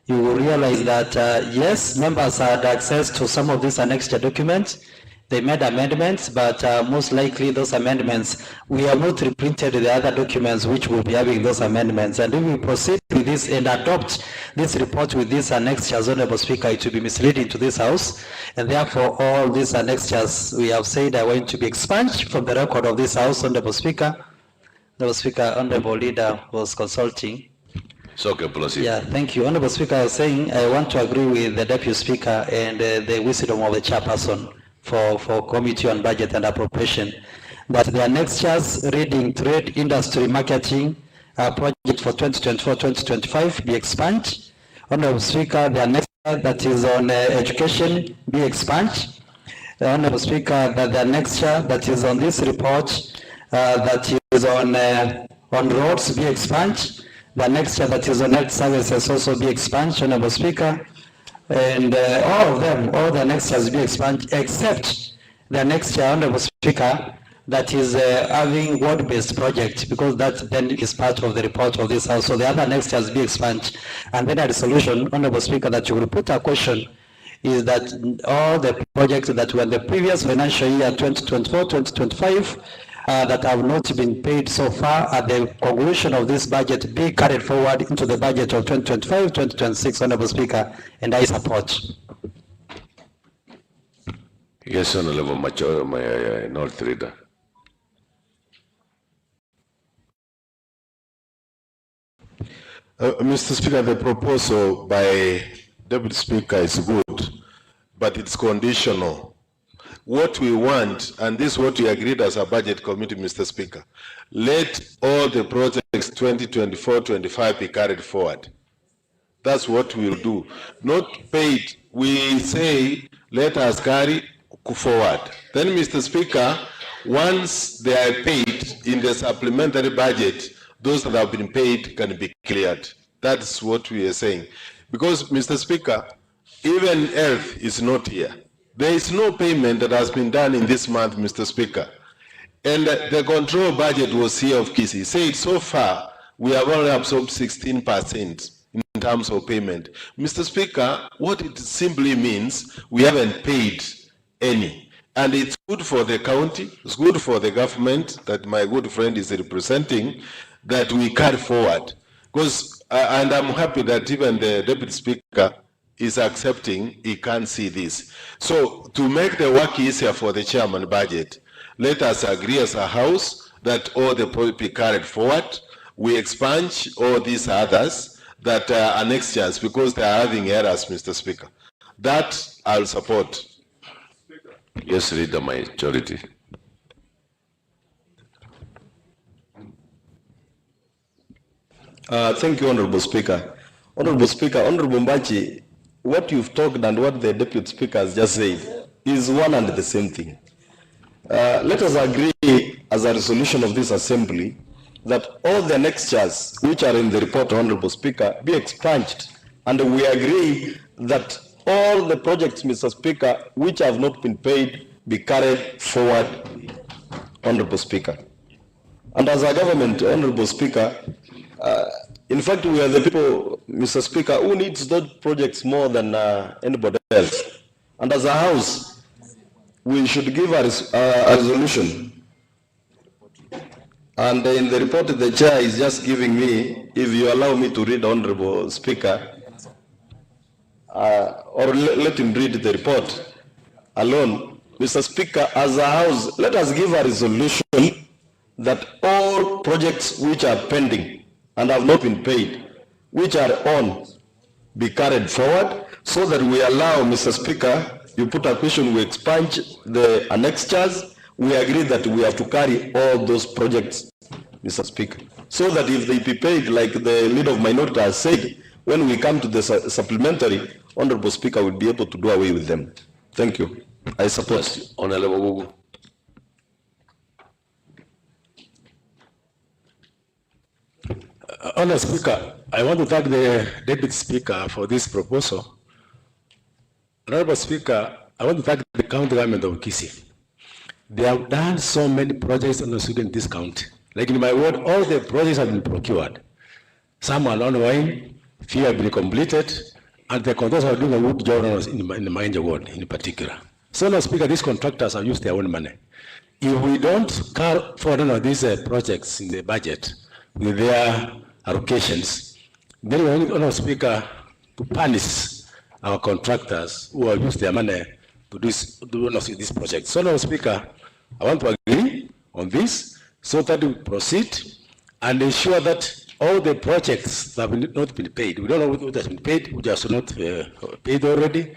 you will realize that yes, members had access to some of these annexed documents. They made amendments, but most likely those amendments, we have not reprinted the other documents which will be having those amendments. And if we proceed with this and adopt this report with these annexures, Honorable Speaker, it will be misleading to this House. And therefore, all these annexures we have said are going to be expunged from the record of this House, Honorable Speaker. Honorable Speaker, Honorable Leader was consulting. It's okay, proceed. Yeah, thank you. Honorable Speaker, I was saying I want to agree with the Deputy Speaker and the wisdom of the chairperson for Committee on Budget and Appropriation, that the annexures reading Trade, Industry, Marketing project for 2024-2025 be expunged. Honorable Speaker, the annexure that is on education be expunged. Honorable Speaker, that the annexure that is on this report that is on roads be expunged. The annexure that is on health services also be expunged, Honorable Speaker. And all of them, all the annexures be expunged, except the annexure, Honorable Speaker, that is having ward-based project, because that then is part of the report of this House. So the other annexures be expunged. And then a resolution, Honorable Speaker, that you will put a question is that all the projects that were in the previous financial year, 2024-2025, that have not been paid so far at the conclusion of this budget be carried forward into the budget of 2025-2026, Honorable Speaker, and I support. Yes, Honorable North Reader. Mr. Speaker, the proposal by Deputy Speaker is good, but it's conditional. What we want, and this is what we agreed as a budget committee, Mr. Speaker, let all the projects 2024-25 be carried forward. That's what we'll do. Not paid, we say, let us carry forward. Then, Mr. Speaker, once they are paid in the supplementary budget, those that have been paid can be cleared. That's what we are saying. Because, Mr. Speaker, even health is not here. There is no payment that has been done in this month, Mr. Speaker. And the control budget was here of Kisii. Said so far, we have only absorbed 16% in terms of payment. Mr. Speaker, what it simply means, we haven't paid any. And it's good for the county, it's good for the government that my good friend is representing, that we carry forward. Because, and I'm happy that even the Deputy Speaker is accepting he can't see this. So to make the work easier for the chairman budget, let us agree as a house that all the projects be carried forward. We expunge all these others that are annexures because they are having errors, Mr. Speaker. That I'll support. Yes, Leader Majority. Thank you, Honorable Speaker. Honorable Speaker, Honorable Mbachi, what you've talked and what the Deputy Speaker has just said is one and the same thing. Let us agree as a resolution of this assembly that all the annexures which are in the report, Honorable Speaker, be expunged, and we agree that all the projects, Mr. Speaker, which have not been paid be carried forward, Honorable Speaker. And as a government, Honorable Speaker, in fact, we are the people, Mr. Speaker, who needs those projects more than anybody else. And as a house, we should give a resolution. And in the report, the chair is just giving me, if you allow me to read, Honorable Speaker, or let him read the report alone. Mr. Speaker, as a house, let us give a resolution that all projects which are pending and have not been paid, which are on, be carried forward, so that we allow, Mr. Speaker, you put a question, we expunge the annexures, we agree that we have to carry all those projects, Mr. Speaker, so that if they be paid, like the leader of minority has said, when we come to the supplementary, Honorable Speaker will be able to do away with them. Thank you. I support. Yes, Honorable Gugu. Honorable Speaker, I want to thank the Deputy Speaker for this proposal. Honorable Speaker, I want to thank the county government of Kisii. They have done so many projects on the student in this county. Like in my ward, all the projects have been procured. Some are ongoing, few have been completed, and the contractors are doing a good job in the Mainja ward in particular. So, Honorable Speaker, these contractors have used their own money. If we don't carry forward on these projects in the budget with their allocations, then we need, Honorable Speaker, to punish our contractors who have used their money to do this project. So, Honorable Speaker, I want to agree on this so that we proceed and ensure that all the projects that have not been paid, we don't know what has been paid, which has not paid already.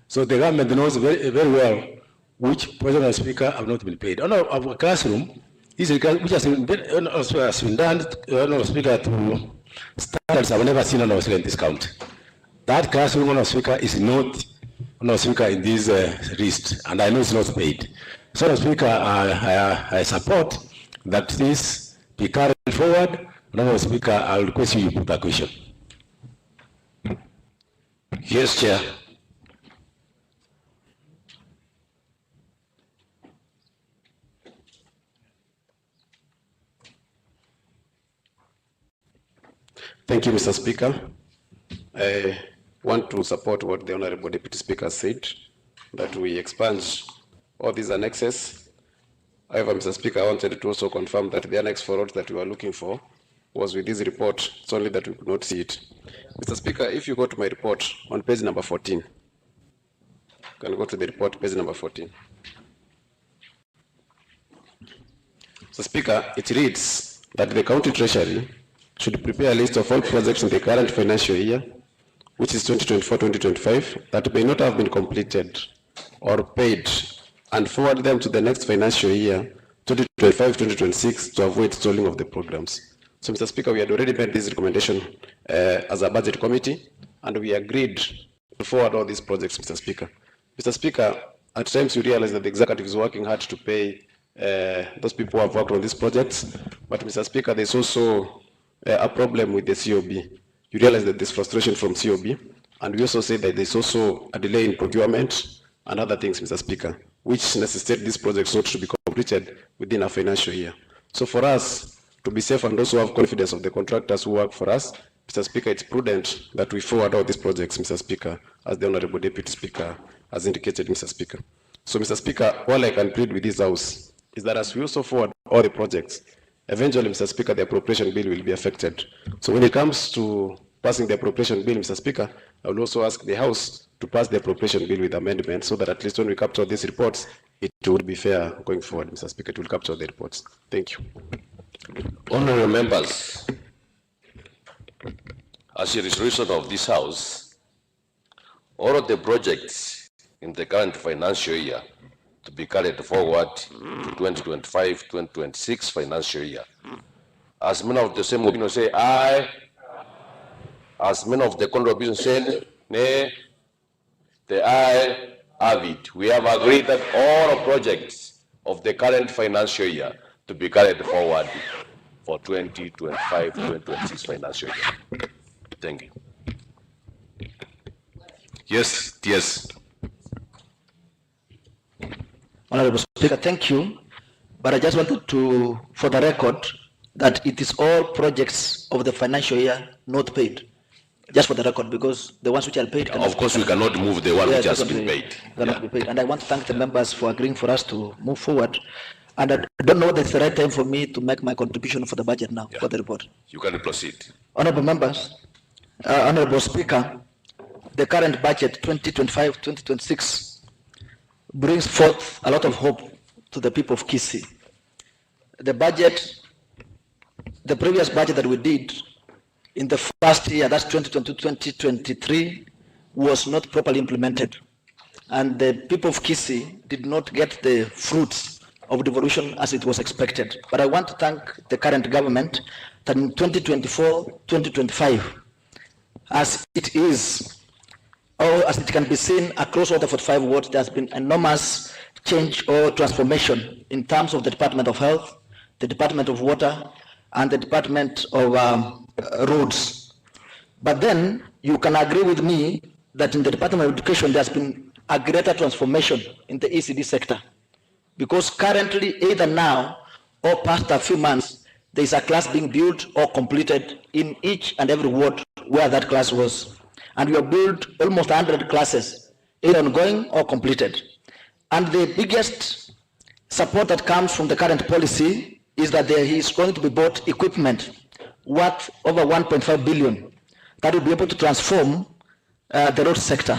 So the government knows very, very well which projects, Honorable Speaker, have not been paid. On our classroom, which has been done, Honorable Speaker, to standards have never seen, Honorable Speaker, in this county. That classroom, Honorable Speaker, is not, Honorable Speaker, in this list, and I know it's not paid. So, Honorable Speaker, I support that this be carried forward. Honorable Speaker, I will request you put a question. Yes, Chair. Thank you, Mr. Speaker. I want to support what the Honorable Deputy Speaker said, that we expunge all these annexes. However, Mr. Speaker, I wanted to also confirm that the annex for roads that we were looking for was with this report. It's only that we could not see it. Mr. Speaker, if you go to my report on page number 14, you can go to the report, page number 14. Mr. Speaker, it reads that the County Treasury should prepare a list of all projects in the current financial year, which is 2024-2025, that may not have been completed or paid, and forward them to the next financial year, 2025-2026, to avoid stalling of the programs. So, Mr. Speaker, we had already made this recommendation as a budget committee, and we agreed to forward all these projects, Mr. Speaker. Mr. Speaker, at times we realize that the executive is working hard to pay those people who have worked on these projects, but Mr. Speaker, there's also a problem with the COB. You realize that there's frustration from COB, and we also say that there's also a delay in procurement and other things, Mr. Speaker, which necessitate these projects not to be completed within a financial year. So for us to be safe and also have confidence of the contractors who work for us, Mr. Speaker, it's prudent that we forward all these projects, Mr. Speaker, as the Honorable Deputy Speaker has indicated, Mr. Speaker. So, Mr. Speaker, all I can plead with this House is that as we also forward all the projects, eventually, Mr. Speaker, the appropriation bill will be affected. So when it comes to passing the appropriation bill, Mr. Speaker, I will also ask the House to pass the appropriation bill with amendments so that at least when we capture these reports, it would be fair going forward, Mr. Speaker. It will capture the reports. Thank you. Honourable members, as a resolution of this House, all of the projects in the current financial year to be carried forward to 2025-2026 financial year. As many of the same opinion say aye, as many of the contrary opinion say nay, the aye have it. We have agreed that all projects of the current financial year to be carried forward for 2025-2026 financial year. Thank you. Yes, yes. Honorable Speaker, thank you. But I just wanted to, for the record, that it is all projects of the financial year not paid. Just for the record, because the ones which are paid. Of course, we cannot move the one which has been paid. Cannot be paid. And I want to thank the members for agreeing for us to move forward. And I don't know that it's the right time for me to make my contribution for the budget now, for the report. You can proceed. Honorable members, Honorable Speaker, the current budget 2025-2026 brings forth a lot of hope to the people of Kisii. The previous budget that we did in the first year, that's 2022-2023, was not properly implemented. And the people of Kisii did not get the fruits of devolution as it was expected. But I want to thank the current government that in 2024-2025, as it is, or as it can be seen across all the 45 wards, there has been enormous change or transformation in terms of the Department of Health, the Department of Water, and the Department of Roads. But then you can agree with me that in the Department of Education, there has been a greater transformation in the ECD sector. Because currently, either now or past a few months, there is a class being built or completed in each and every ward where that class was. And we have built almost 100 classes, either ongoing or completed. And the biggest support that comes from the current policy is that there is going to be bought equipment worth over 1.5 billion that will be able to transform the road sector.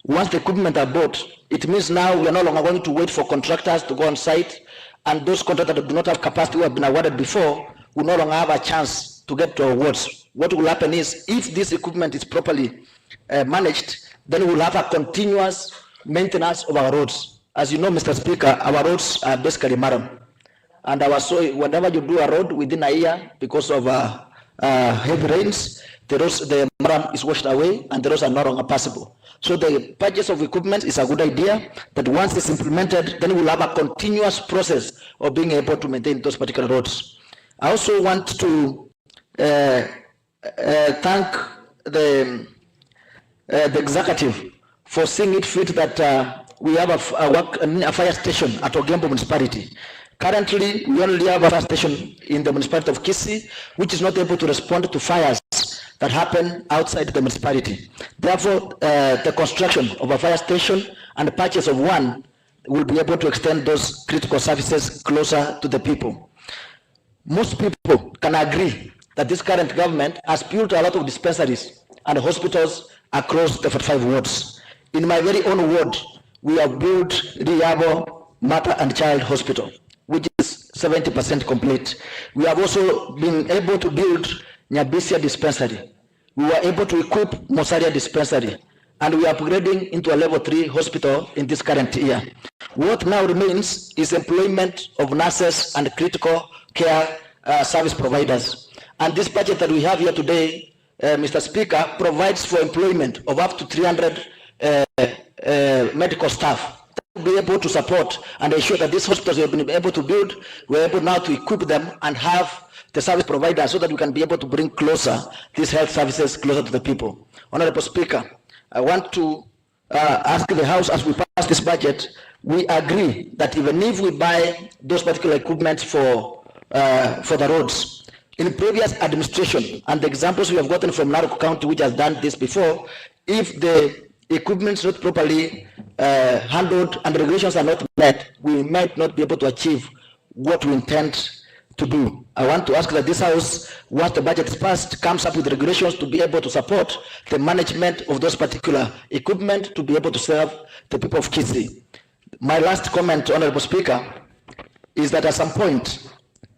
Once the equipment are bought, it means now we are no longer going to wait for contractors to go on site, and those contractors that do not have capacity who have been awarded before will no longer have a chance to get to awards. What will happen is, if this equipment is properly managed, then we will have a continuous maintenance of our roads. As you know, Mr. Speaker, our roads are basically marathon. And whenever you do a road within a year, because of heavy rains, the marathon is washed away and the roads are no longer passable. So the purchase of equipment is a good idea, that once it's implemented, then we'll have a continuous process of being able to maintain those particular roads. I also want to thank the executive for seeing it fit that we have a fire station at Ogembo municipality. Currently, we only have a fire station in the municipality of Kisii, which is not able to respond to fires that happen outside the municipality. Therefore, the construction of a fire station and the purchase of one will be able to extend those critical services closer to the people. Most people can agree that this current government has built a lot of dispensaries and hospitals across the 45 wards. In my very own ward, we have built Riabo Mother and Child Hospital, which is 70% complete. We have also been able to build Nyabisia Dispensary. We were able to equip Mosaria Dispensary, and we are upgrading into a level 3 hospital in this current year. What now remains is employment of nurses and critical care service providers. And this budget that we have here today, Mr. Speaker, provides for employment of up to 300 medical staff that will be able to support and ensure that these hospitals we have been able to build, we're able now to equip them and have the service providers so that we can be able to bring closer these health services closer to the people. Honorable Speaker, I want to ask the House, as we pass this budget, we agree that even if we buy those particular equipment for the roads, in previous administration, and the examples we have gotten from Narok County, which has done this before, if the equipment is not properly handled and the regulations are not met, we might not be able to achieve what we intend to do. I want to ask that this House, once the budget is passed, comes up with regulations to be able to support the management of those particular equipment to be able to serve the people of Kisii. My last comment, Honorable Speaker, is that at some point,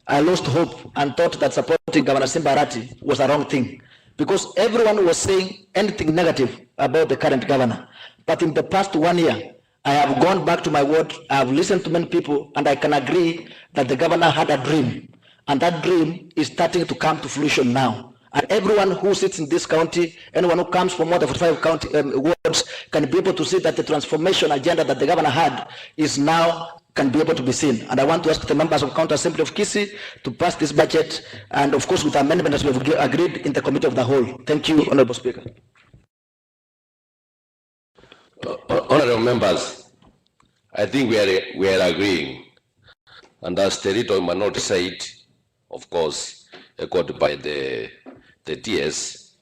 I lost hope and thought that supporting Governor Simba Arati was a wrong thing, because everyone was saying anything negative about the current governor. But in the past 1 year, I have gone back to my ward, I have listened to many people, and I can agree that the governor had a dream, and that dream is starting to come to fruition now. And everyone who sits in this county, anyone who comes from more than 45 county wards, can be able to see that the transformation agenda that the governor had is now can be able to be seen. And I want to ask the members of County Assembly of Kisii to pass this budget, and of course with amendments as we have agreed in the Committee of the Whole. Thank you, Honorable Speaker. Honorable members, I think we are agreeing. And as Territory Minority said, of course, echoed by the TS,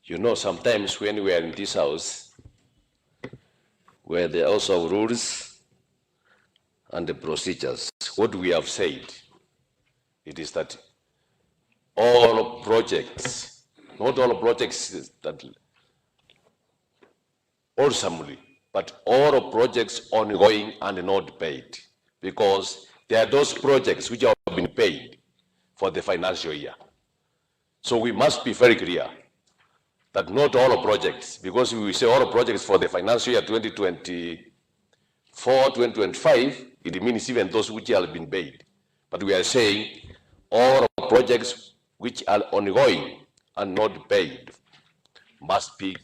you know, sometimes when we are in this house, where there are also rules and the procedures, what we have said, it is that all projects, not all projects that awesomely, but all projects ongoing and not paid, because there are those projects which have been paid for the financial year. So we must be very clear that not all projects, because we say all projects for the financial year 2024, 2025, it means even those which have been paid. But we are saying all projects which are ongoing and not paid must be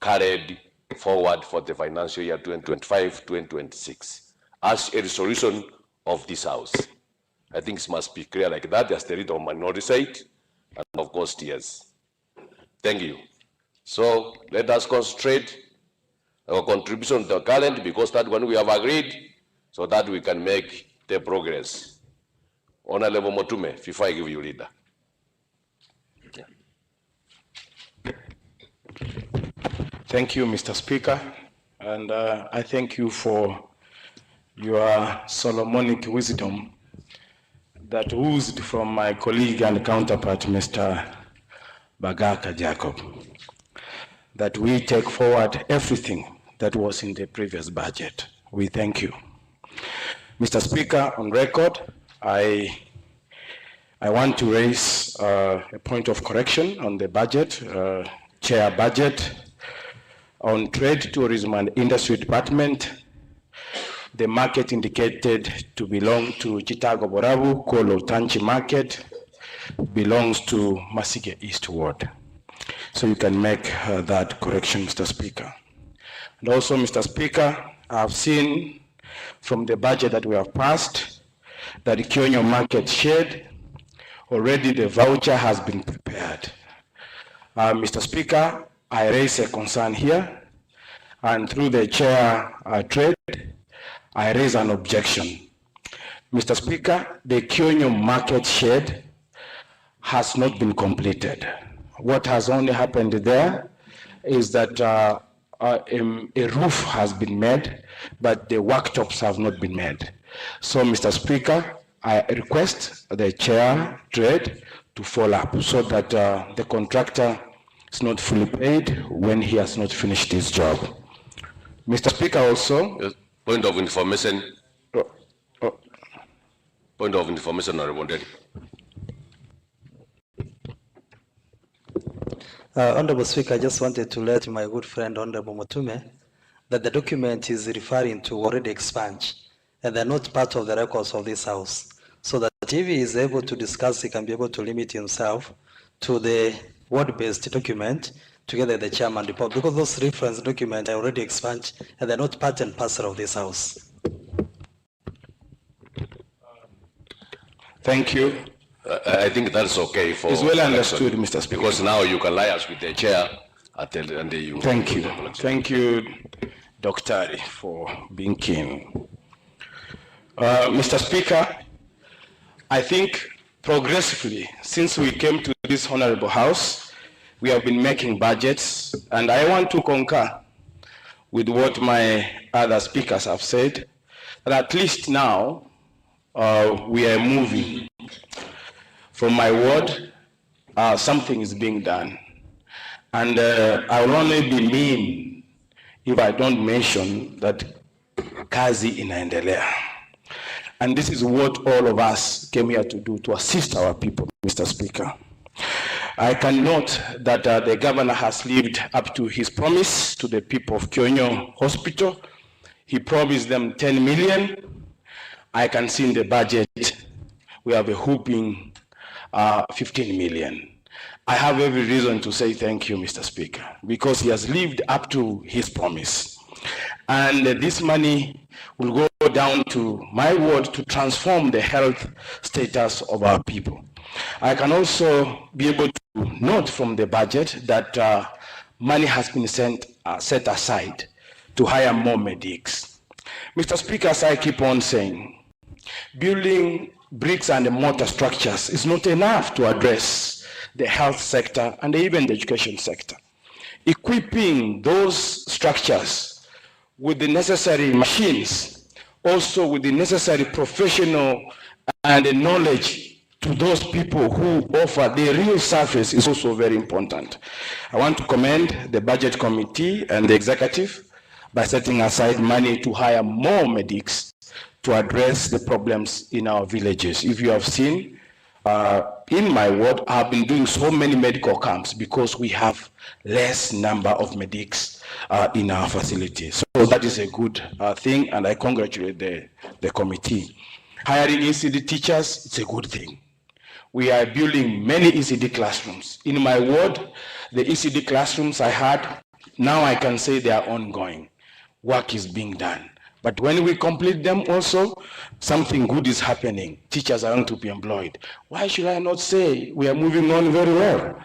carried forward for the financial year 2025, 2026 as a resolution of this House. I think it must be clear like that, as the leader of minority side, and of course TS. Thank you. So let us concentrate our contribution to the current, because that one we have agreed, so that we can make the progress. Honorable Motume, before I give you leader. Thank you, Mr. Speaker, and I thank you for your Solomonic wisdom that oozed from my colleague and counterpart, Mr. Bagaka Jacob, that we take forward everything that was in the previous budget. We thank you. Mr. Speaker, on record, I want to raise a point of correction on the budget, chair budget. On Trade, Tourism and Industry Department, the market indicated to belong to Chitago Borabu, Kolo Tanchi Market, belongs to Masige East Ward. So you can make that correction, Mr. Speaker. And also, Mr. Speaker, I've seen from the budget that we have passed that the Kionyo Market shed, already the voucher has been prepared. Mr. Speaker, I raise a concern here, and through the chair Trade, I raise an objection. Mr. Speaker, the Kionyo Market shed has not been completed. What has only happened there is that a roof has been made, but the worktops have not been made. So, Mr. Speaker, I request the chair Trade to follow up so that the contractor is not fully paid when he has not finished his job. Mr. Speaker, also... Yes, point of information. Point of information, Honorable Daddy. Honorable Speaker, I just wanted to let my good friend Honorable Motume that the document is referring to already expunged, and they're not part of the records of this House. So that if he is able to discuss, he can be able to limit himself to the word-based document together with the chairman report, because those reference documents are already expunged and they're not part and parcel of this House. Thank you. I think that's okay for. It's well election, understood, Mr. Speaker. Because now you can liaise with the chair and you. Thank you. Thank you, Dr. for being keen. Mr. Speaker, I think progressively, since we came to this honorable house, we have been making budgets, and I want to concur with what my other speakers have said, that at least now we are moving. From my ward, something is being done. And I will only be mean if I don't mention that kazi inaendelea. And this is what all of us came here to do, to assist our people, Mr. Speaker. I can note that the governor has lived up to his promise to the people of Kionyo Hospital. He promised them 10 million. I can see in the budget, we have a whooping 15 million. I have every reason to say thank you, Mr. Speaker, because he has lived up to his promise. And this money will go down to my ward to transform the health status of our people. I can also be able to note from the budget that money has been set aside to hire more medics. Mr. Speaker, as I keep on saying, building bricks and mortar structures is not enough to address the health sector and even the education sector. Equipping those structures with the necessary machines, also with the necessary professional and the knowledge to those people who offer the real service is also very important. I want to commend the budget committee and the executive by setting aside money to hire more medics to address the problems in our villages. If you have seen, in my ward, I've been doing so many medical camps because we have less number of medics in our facility. So that is a good thing, and I congratulate the committee. Hiring ECD teachers, it's a good thing. We are building many ECD classrooms. In my ward, the ECD classrooms I had, now I can say they are ongoing. Work is being done. But when we complete them also, something good is happening. Teachers are going to be employed. Why should I not say we are moving on very well?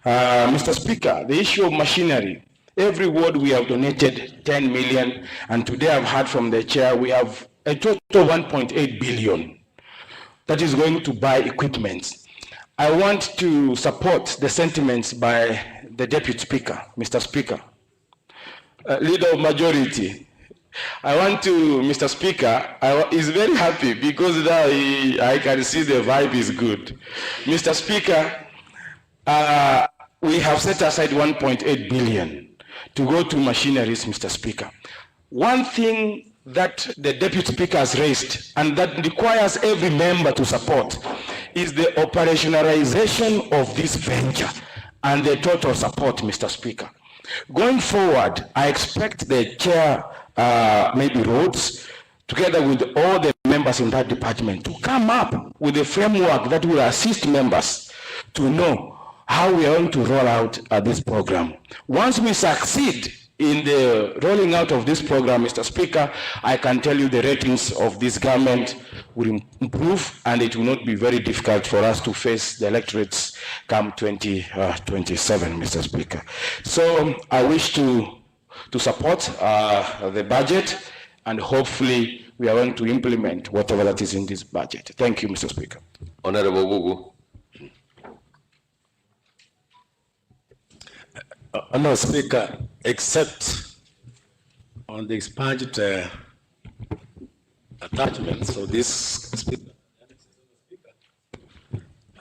Mr. Speaker, the issue of machinery. Every ward we have donated 10 million, and today I've heard from the chair, we have a total of 1.8 billion that is going to buy equipment. I want to support the sentiments by the Deputy Speaker, Mr. Speaker. Leader of Majority, I want to, Mr. Speaker, he's very happy because now I can see the vibe is good. Mr. Speaker, we have set aside 1.8 billion to go to machineries, Mr. Speaker. One thing that the Deputy Speaker has raised and that requires every member to support is the operationalization of this venture and the total support, Mr. Speaker. Going forward, I expect the chair, maybe roads, together with all the members in that department to come up with a framework that will assist members to know how we are going to roll out this program. Once we succeed in the rolling out of this program, Mr. Speaker, I can tell you the ratings of this government will improve and it will not be very difficult for us to face the electorates come 2027, Mr. Speaker. So I wish to support the budget and hopefully we are going to implement whatever that is in this budget. Thank you, Mr. Speaker. Honorable Gugu. Honorable Speaker, except on the expunged attachments of this speaker,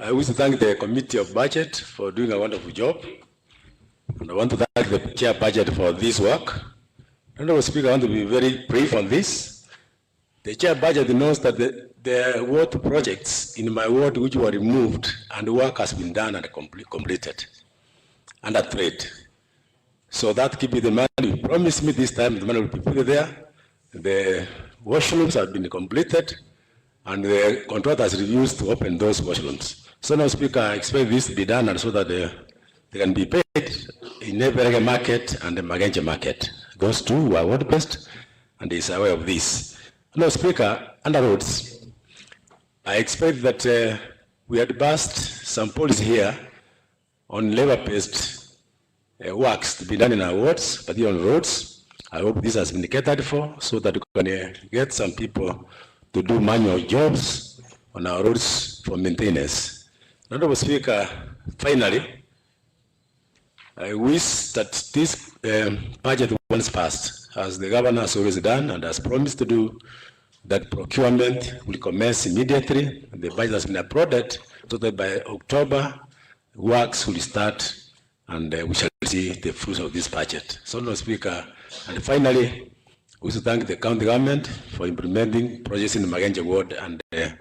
I wish to thank the Committee of Budget for doing a wonderful job. And I want to thank the Chair Budget for this work. Honorable Speaker, I want to be very brief on this. The Chair Budget knows that the ward projects in my ward which were removed and the work has been done and completed under threat. So that could be the money you promised me this time, the money will be put there. The washrooms have been completed and the contractor has refused to open those washrooms. So now, Speaker, I expect this to be done and so that they can be paid in Neberege market and the Magenje market. Those two are ward based and is aware of this. Now, Speaker, under roads, I expect that we had passed some policy here on labor-based works to be done in our wards, particularly on roads. I hope this has been catered for so that we can get some people to do manual jobs on our roads for maintenance. Honorable Speaker, finally, I wish that this budget once passed, as the governor has always done and has promised to do, that procurement will commence immediately. The budget has been approved so that by October, works will start and we shall see the fruits of this budget. So, Honorable Speaker, and finally, we wish to thank the county government for implementing projects in the Magenje ward, and the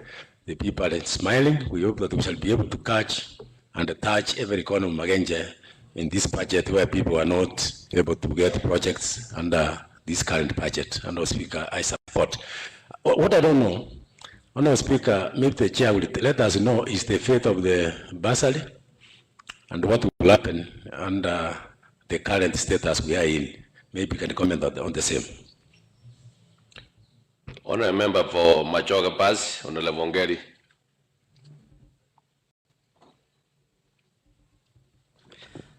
people are smiling. We hope that we shall be able to catch and touch every corner of Magenje in this budget where people are not able to get projects under this current budget. Honorable Speaker, I support. What I don't know, Honorable Speaker, maybe the chair will let us know is the fate of the bursary and what will happen under the current status we are in. Maybe you can comment on the same. Honorable Member for Machoga Pass, Honorable Ongeri.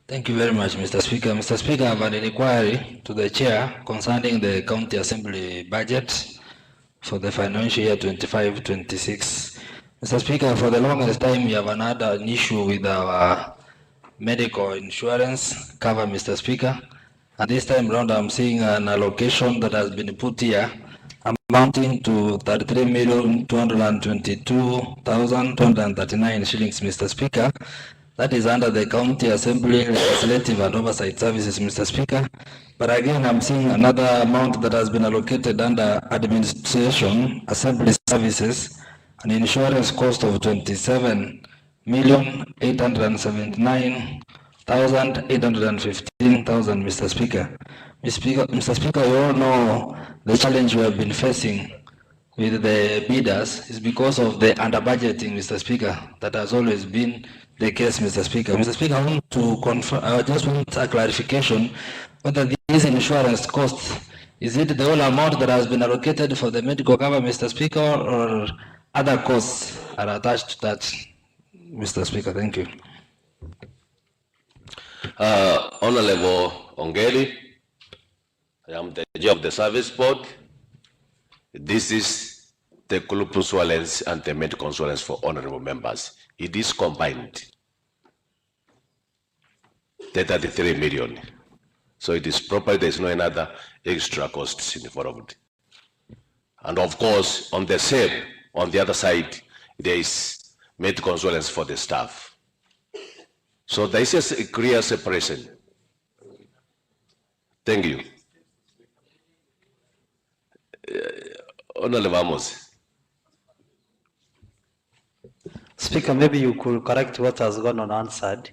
Thank you very much, Mr. Speaker. Mr. Speaker, I have an inquiry to the chair concerning the County Assembly budget for the financial year 25-26. Mr. Speaker, for the longest time, we have had an issue with our medical insurance cover, Mr. Speaker. And this time around, I'm seeing an allocation that has been put here amounting to 33,222,239 shillings, Mr. Speaker. That is under the County Assembly Legislative and Oversight Services, Mr. Speaker. But again, I'm seeing another amount that has been allocated under Administration Assembly Services, an insurance cost of 27,879,815, Mr. Speaker. Mr. Speaker, you all know the challenge we have been facing with the bidders is because of the under-budgeting, Mr. Speaker, that has always been the case, Mr. Speaker. Mr. Speaker, I want to confirm, I just want a clarification whether these insurance costs, is it the whole amount that has been allocated for the medical cover, Mr. Speaker, or other costs are attached to that, Mr. Speaker? Thank you. Honorable Ongeri, I am the chair of the service board. This is the group insurance and the medical insurance for honorable members. It is combined. 33 million. So it is proper, there is no another extra costs involved. And of course, on the same, on the other side, there is medical insurance for the staff. So there is a clear separation. Thank you. Honorable Amos. Speaker, maybe you could correct what has gone unanswered.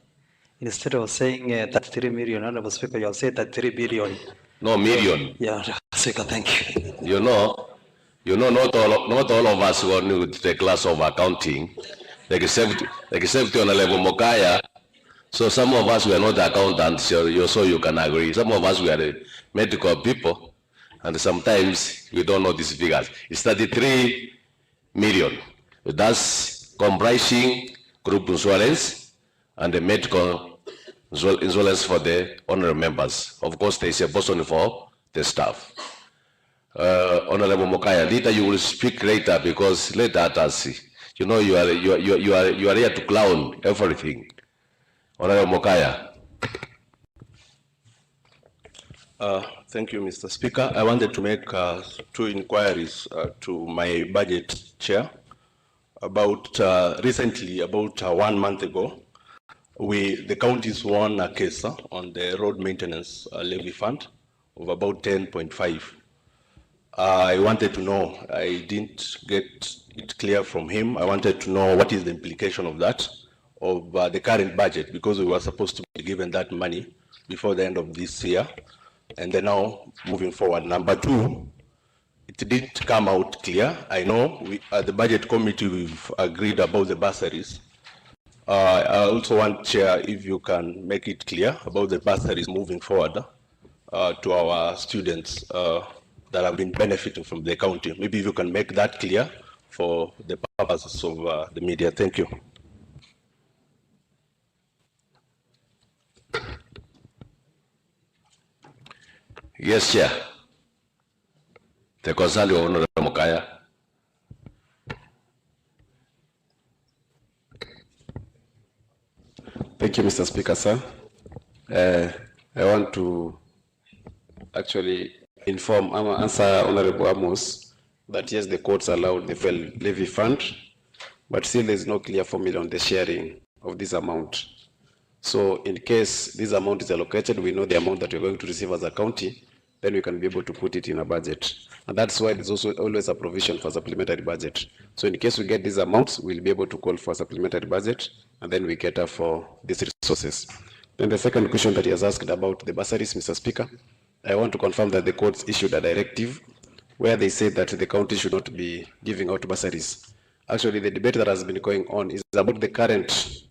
Instead of saying 33 million, Honorable Speaker, you'll say 33 billion. No, million. Yeah, Speaker, thank you. You know, not all of us who knew the class of accounting, except Honorable Mokaya. So some of us were not accountants, so you can agree. Some of us were medical people, and sometimes we don't know these figures. It's 33 million. That's comprising group insurance and the medical insurance for the honorable members. Of course, there is a portion for the staff. Honorable Mokaya, later you will speak later because later at us, you know, you are here to clown everything. Honorable Mokaya. Thank you, Mr. Speaker. I wanted to make two inquiries to my budget chair. About recently, about 1 month ago, the counties won a case on the road maintenance levy fund of about 10.5. I wanted to know, I didn't get it clear from him. I wanted to know what is the implication of that, of the current budget, because we were supposed to be given that money before the end of this year. And then now, moving forward. Number two, it didn't come out clear. I know we, at the budget committee, we've agreed about the bursaries. I also want, Chair, if you can make it clear about the bursaries moving forward to our students that have been benefiting from the county. Maybe if you can make that clear for the purposes of the media. Thank you. Yes, Chair. The concern of Honorable Mokaya. Thank you, Mr. Speaker, sir. I want to actually inform, answer Honorable Amos that yes, the courts allowed the fuel levy fund, but still there is no clear formula on the sharing of this amount. So in case this amount is allocated, we know the amount that we're going to receive as a county, then we can be able to put it in a budget. And that's why there's also always a provision for supplementary budget. So in case we get these amounts, we'll be able to call for a supplementary budget, and then we cater for these resources. Then the second question that he has asked about the bursaries, Mr. Speaker, I want to confirm that the courts issued a directive where they said that the county should not be giving out bursaries. Actually, the debate that has been going on is about the current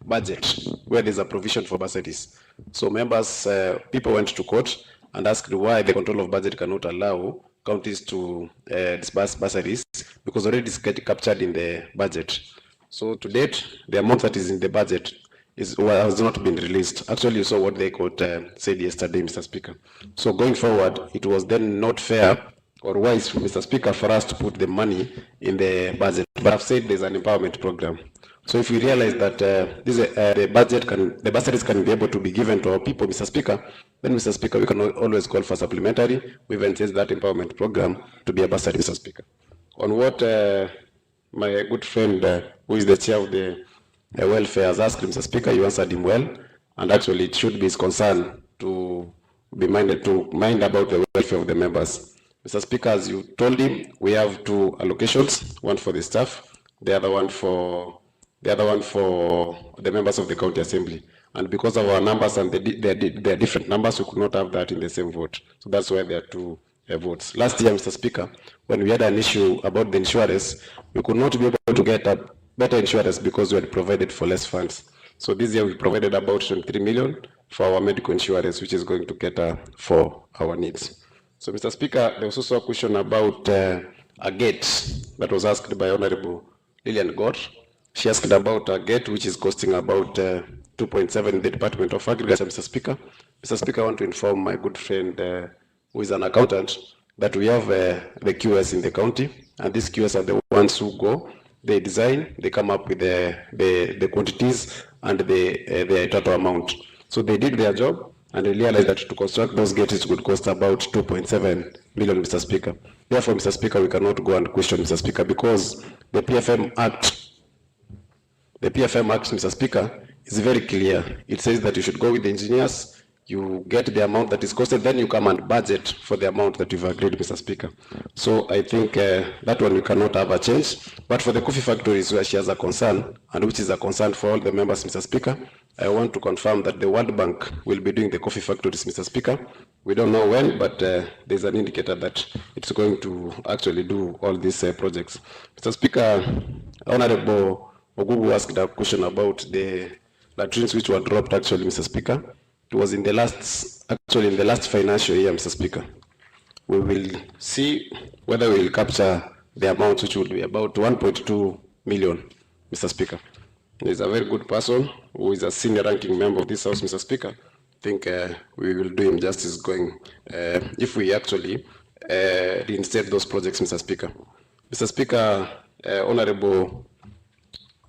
budget, where there's a provision for bursaries. So members, people went to court and asked why the control of budget cannot allow counties to disburse bursaries, because already it's getting captured in the budget. So to date, the amount that is in the budget has not been released. Actually, you saw what the court said yesterday, Mr. Speaker. So going forward, it was then not fair or wise, Mr. Speaker, for us to put the money in the budget. But I've said there's an empowerment program. So if we realize that the bursaries can be able to be given to our people, Mr. Speaker, then Mr. Speaker, we can always call for supplementary. We even changed that empowerment program to be a bursary, Mr. Speaker. On what my good friend, who is the chair of the welfare, has asked, Mr. Speaker, you answered him well, and actually it should be his concern to mind about the welfare of the members. Mr. Speaker, as you told him, we have two allocations, one for the staff, the other one for the members of the county assembly. And because of our numbers and they are different numbers, we could not have that in the same vote. So that's why there are two votes. Last year, Mr. Speaker, when we had an issue about the insurance, we could not be able to get a better insurance because we had provided for less funds. So this year we provided about 23 million for our medical insurance, which is going to cater for our needs. So, Mr. Speaker, there was also a question about a gate that was asked by Honorable Lillian Gore. She asked about a gate which is costing about 2.7 in the Department of Agriculture, Mr. Speaker. Mr. Speaker, I want to inform my good friend who is an accountant that we have the QS in the county, and these QS are the ones who go, they design, they come up with the quantities and the total amount. So they did their job, and they realized that to construct those gates would cost about 2.7 million, Mr. Speaker. Therefore, Mr. Speaker, we cannot go and question, Mr. Speaker, because the PFM Act, Mr. Speaker, is very clear. It says that you should go with the engineers, you get the amount that is costed, then you come and budget for the amount that you've agreed, Mr. Speaker. So I think that one we cannot have a change. But for the coffee factories where she has a concern, and which is a concern for all the members, Mr. Speaker, I want to confirm that the World Bank will be doing the coffee factories, Mr. Speaker. We don't know when, but there's an indicator that it's going to actually do all these projects. Mr. Speaker, Honorable Ogugu asked a question about the latrines which were dropped, actually, Mr. Speaker. It was in the last financial year, Mr. Speaker. We will see whether we will capture the amount, which will be about 1.2 million, Mr. Speaker. He's a very good person who is a senior ranking member of this House, Mr. Speaker. I think we will do him justice going if we actually reinstate those projects, Mr. Speaker. Mr. Speaker, Honorable,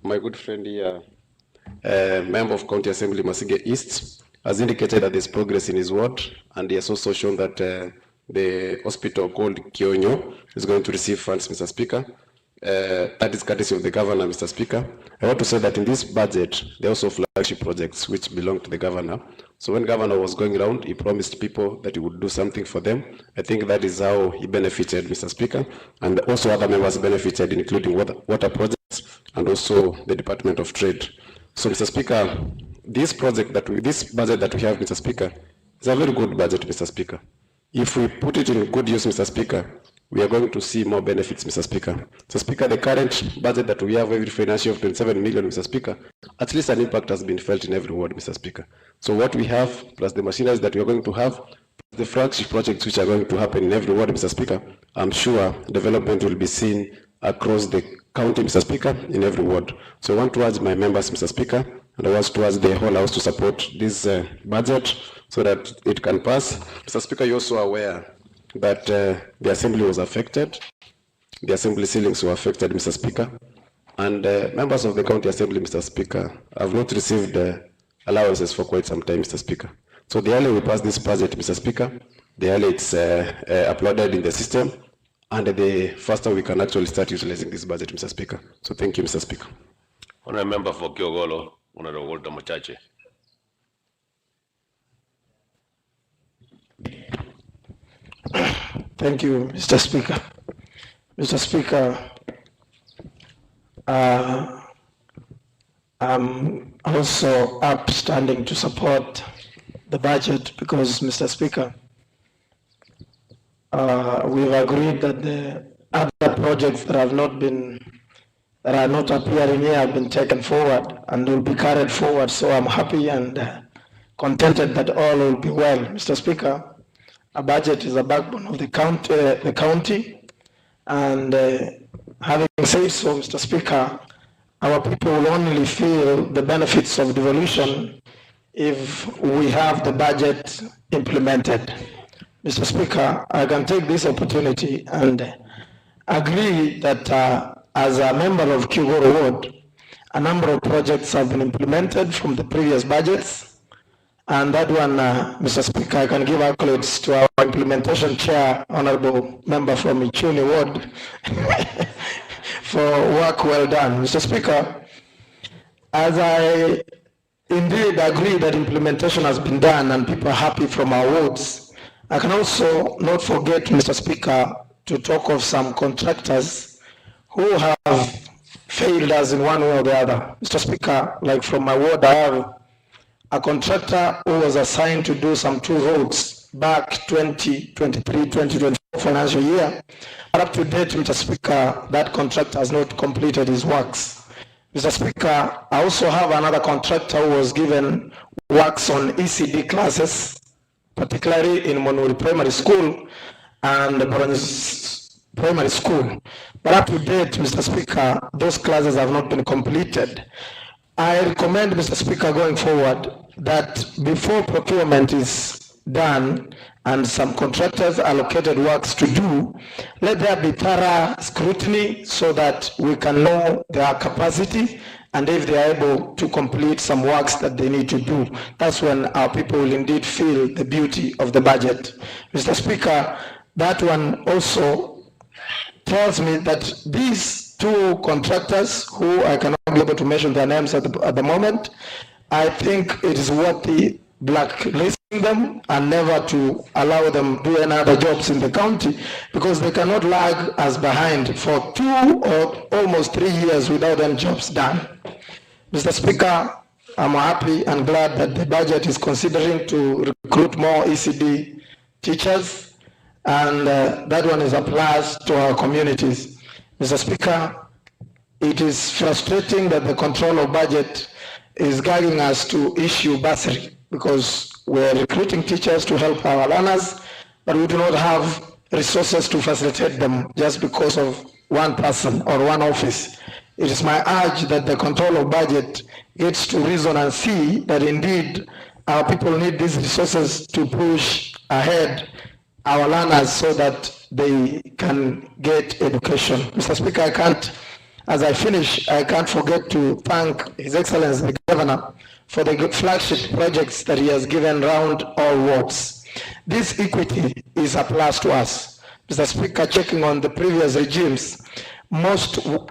my good friend here, member of County Assembly Masige East, has indicated that there's progress in his ward, and he has also shown that the hospital called Kionyo is going to receive funds, Mr. Speaker. That is courtesy of the governor, Mr. Speaker. I want to say that in this budget, there are also flagship projects which belong to the governor. So when governor was going around, he promised people that he would do something for them. I think that is how he benefited, Mr. Speaker, and also other members benefited, including water projects and also the Department of Trade. So, Mr. Speaker, this budget that we have, Mr. Speaker, is a very good budget, Mr. Speaker. If we put it in good use, Mr. Speaker, we are going to see more benefits, Mr. Speaker. Mr. Speaker, the current budget that we have every financial of 27 million, Mr. Speaker, at least an impact has been felt in every ward, Mr. Speaker. So what we have, plus the machineries that we are going to have, the flagship projects which are going to happen in every ward, Mr. Speaker, I'm sure development will be seen across the county, Mr. Speaker, in every ward. So I want to urge my members, Mr. Speaker, and I want to urge the whole House to support this budget so that it can pass. Mr. Speaker, you're also aware that the Assembly was affected. The Assembly ceilings were affected, Mr. Speaker. And members of the County Assembly, Mr. Speaker, have not received allowances for quite some time, Mr. Speaker. So the earlier we pass this budget, Mr. Speaker, the earlier it's uploaded in the system, and the faster we can actually start utilizing this budget, Mr. Speaker. So thank you, Mr. Speaker. Honorable member for Kiogolo, Honorable Walter Muchache. Thank you, Mr. Speaker. Mr. Speaker, I'm also upstanding to support the budget because, Mr. Speaker, we've agreed that the other projects that are not appearing here have been taken forward and will be carried forward. So I'm happy and contented that all will be well. Mr. Speaker, a budget is a backbone of the county, and having said so, Mr. Speaker, our people will only feel the benefits of devolution if we have the budget implemented. Mr. Speaker, I can take this opportunity and agree that as a member of Kiogolo Ward, a number of projects have been implemented from the previous budgets. And that one, Mr. Speaker, I can give accolades to our implementation chair, Honorable Member from Ichuni Ward, for work well done. Mr. Speaker, as I indeed agree that implementation has been done and people are happy from our wards, I can also not forget, Mr. Speaker, to talk of some contractors who have failed us in one way or the other. Mr. Speaker, like from my ward, I have a contractor who was assigned to do some 2 roads back 2023-2024 financial year. But up to date, Mr. Speaker, that contractor has not completed his works. Mr. Speaker, I also have another contractor who was given works on ECD classes, particularly in Monuri Primary School and Boron's Primary School. But up to date, Mr. Speaker, those classes have not been completed. I recommend, Mr. Speaker, going forward, that before procurement is done and some contractors allocated works to do, let there be thorough scrutiny so that we can know their capacity and if they are able to complete some works that they need to do. That's when our people will indeed feel the beauty of the budget. Mr. Speaker, that one also tells me that these 2 contractors, who I cannot be able to mention their names at the moment, I think it is worthy blacklisting them and never to allow them do any other jobs in the county, because they cannot lag us behind for 2 or almost 3 years without any jobs done. Mr. Speaker, I'm happy and glad that the budget is considering to recruit more ECD teachers, and that one is a plus to our communities. Mr. Speaker, it is frustrating that the control of budget is guiding us to issue bursary, because we're recruiting teachers to help our learners, but we do not have resources to facilitate them just because of one person or one office. It is my urge that the control of budget gets to reason and see that indeed our people need these resources to push ahead our learners so that they can get education. Mr. Speaker, as I finish, I can't forget to thank His Excellency the Governor for the flagship projects that he has given around all wards. This equity is a plus to us. Mr. Speaker, checking on the previous regimes,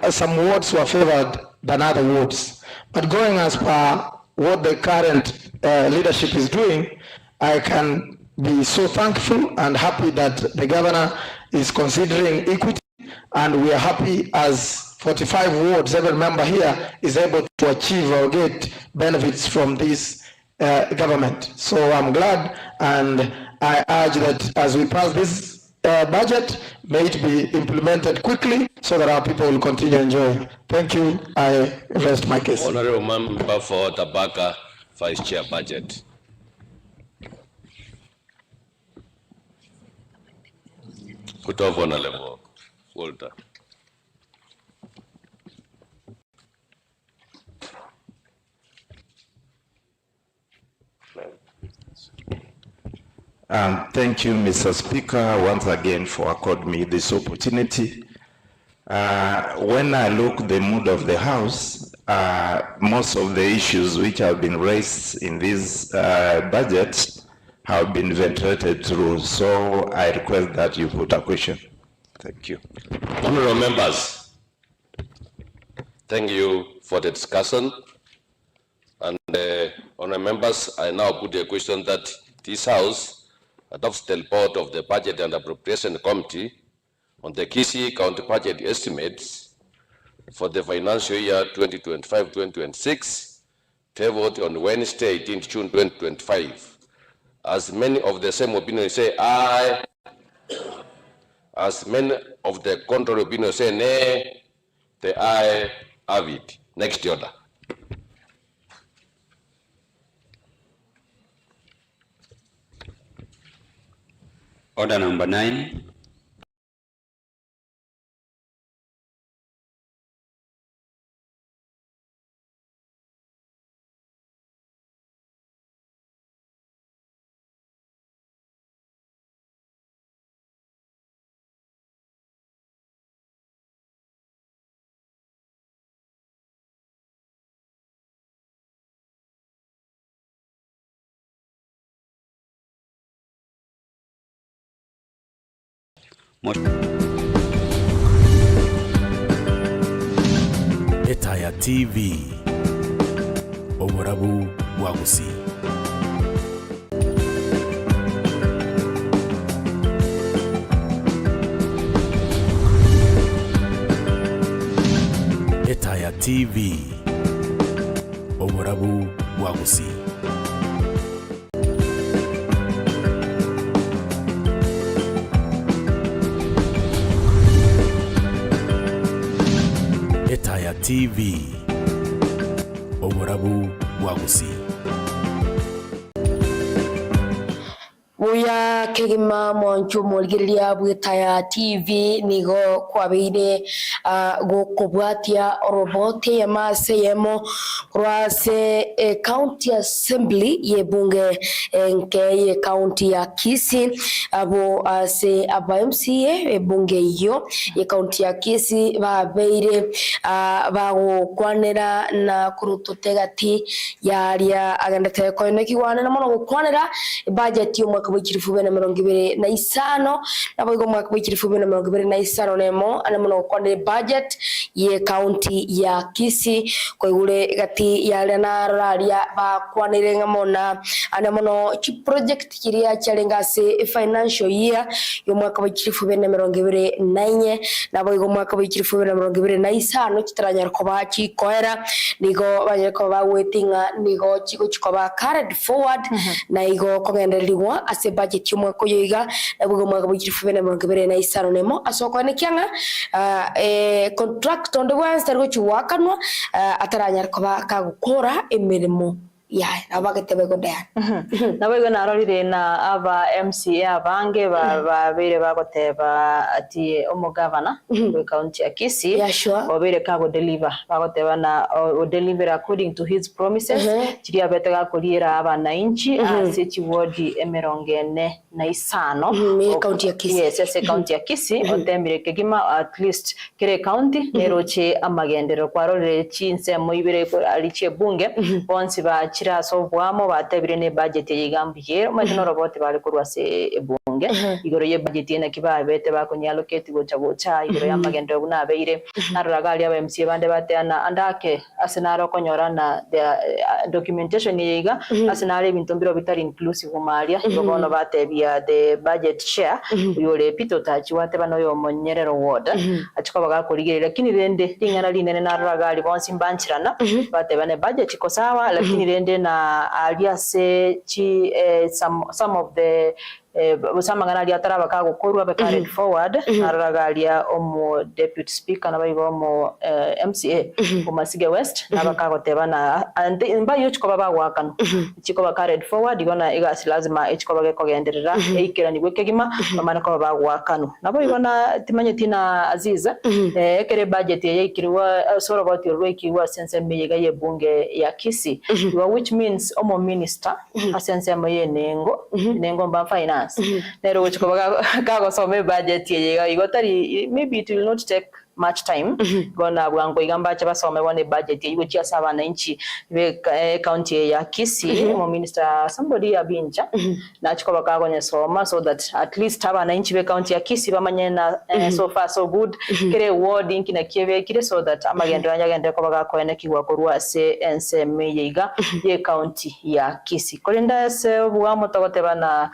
some wards were favored than other wards. But going as per what the current leadership is doing, I can be so thankful and happy that the governor is considering equity, and we are happy as 45 wards, every member here is able to achieve or get benefits from this government. So I'm glad, and I urge that as we pass this budget, may it be implemented quickly so that our people will continue enjoying. Thank you. I rest my case. Honorable Member for Tabaka, Vice Chair Budget. Good of Honorable Walter. Thank you, Mr. Speaker, once again for according me this opportunity. When I look the mood of the House, most of the issues which have been raised in this budget have been ventilated through. So I request that you put a question. Thank you. Honorable members, thank you for the discussion. And honorable members, I now put a question that this House adopts the report of the Budget and Appropriation Committee on the Kisii County budget estimates for the financial year 2025-2026, tabled on Wednesday, 18 June 2025. As many of the same opinions say aye, as many of the contrary opinions say nay, the aye have it. Next order. Order number 9. Etaya TV Oborabu Wagusi. Etaya TV Oborabu Wagusi. Etaya TV Oborabu Wagusi. Buya kegima mwanchu mulgiria bwitaya TV nigo kwabeire gukubwatia robote ya mase yemo kwase county assembly ye bunge nke ye county ya Kisii abo ase aba MCA bunge yo ye county ya Kisii babeire bagukwanira na kurutotegati yaria agendete koine kiwana mono gukwanira budget yo wikirifu bena 2025 nabo igo mwaka wikirifu bena 2025 nemo anamono konde budget ye county ya Kisii koigure gati ya na raria ba kwanire ngamona anamono chi project kiria chalengase financial year yo mwaka wikirifu bena 2024 nabo igo mwaka wikirifu bena 2025 kitaranya ko bachi koera nigo banyeko ba waitinga nigo chiko chikoba carried forward na igo kongenderwa ase budget yumwe ko yiga nabwo mwaka wikirifu bena 2025 nemo asoko ne kyanga contract on the ones that which wakanwa ataranya ko bakagukora emirimo ya abagetebe godaya nabo narorire na aba MCA abange babere bagoteba ati omugavana we county ya Kisii obere kago deliver bagoteba na deliver according to his promises kiri abetega kuriera abana inchi ase ward emerongene na isano county ya Kisii yes county ya Kisii otembire kegima at least kire county neroche amagendero kwarorire chinse moibere aliche bunge bonsi ba chira so bwamo batebire ne budget yigambiye majino roboti bali kurwase bunge igoro ye budget ena kibabete bakonya allocate gocha igoro yamagendo buna abeire naruragali aba MCA bande bateana andake asenaro konyorana documentation yiga asenare bintu mbiro bitari inclusive malia igobono batebia the budget share uyole pito tachi wate bano yo monyerero ward achiko bagakurigire lakini rende ringana linene naruragali bonsi mbanchirana batebane budget ikosawa lakini rende na aliase chi some of the busamangana ali ataraba kagukorwa be carried forward naragalia omo deputy speaker nabaigo omo MCA omasige west nabakagoteba na mba yochikoba bagwakano chikoba carried forward igona igasi lazima echikoba gekogenderera eikira ni gwekegima bamana ko bagwakano nabo igona timanye tina aziza ekere budget yeikirwa sort about your wekiwa sense meyega ye bunge ya Kisii which means omo minister asense amaye nengo mba finance nero uchikoba kago some budget yega igotari maybe it will not take much time gona bwango igamba cha basome bone budget yiwe chia saba na inchi be county ya Kisii mo minister somebody abinja na chikoba kago nyesoma so that at least aba na inchi be county ya Kisii bamanye na so far so good kire wording kina kiebe kire so that amagendo yagende ko bagako ene kiwa korwa se nsm yiga ye county ya Kisii kolinda se obwa motogote bana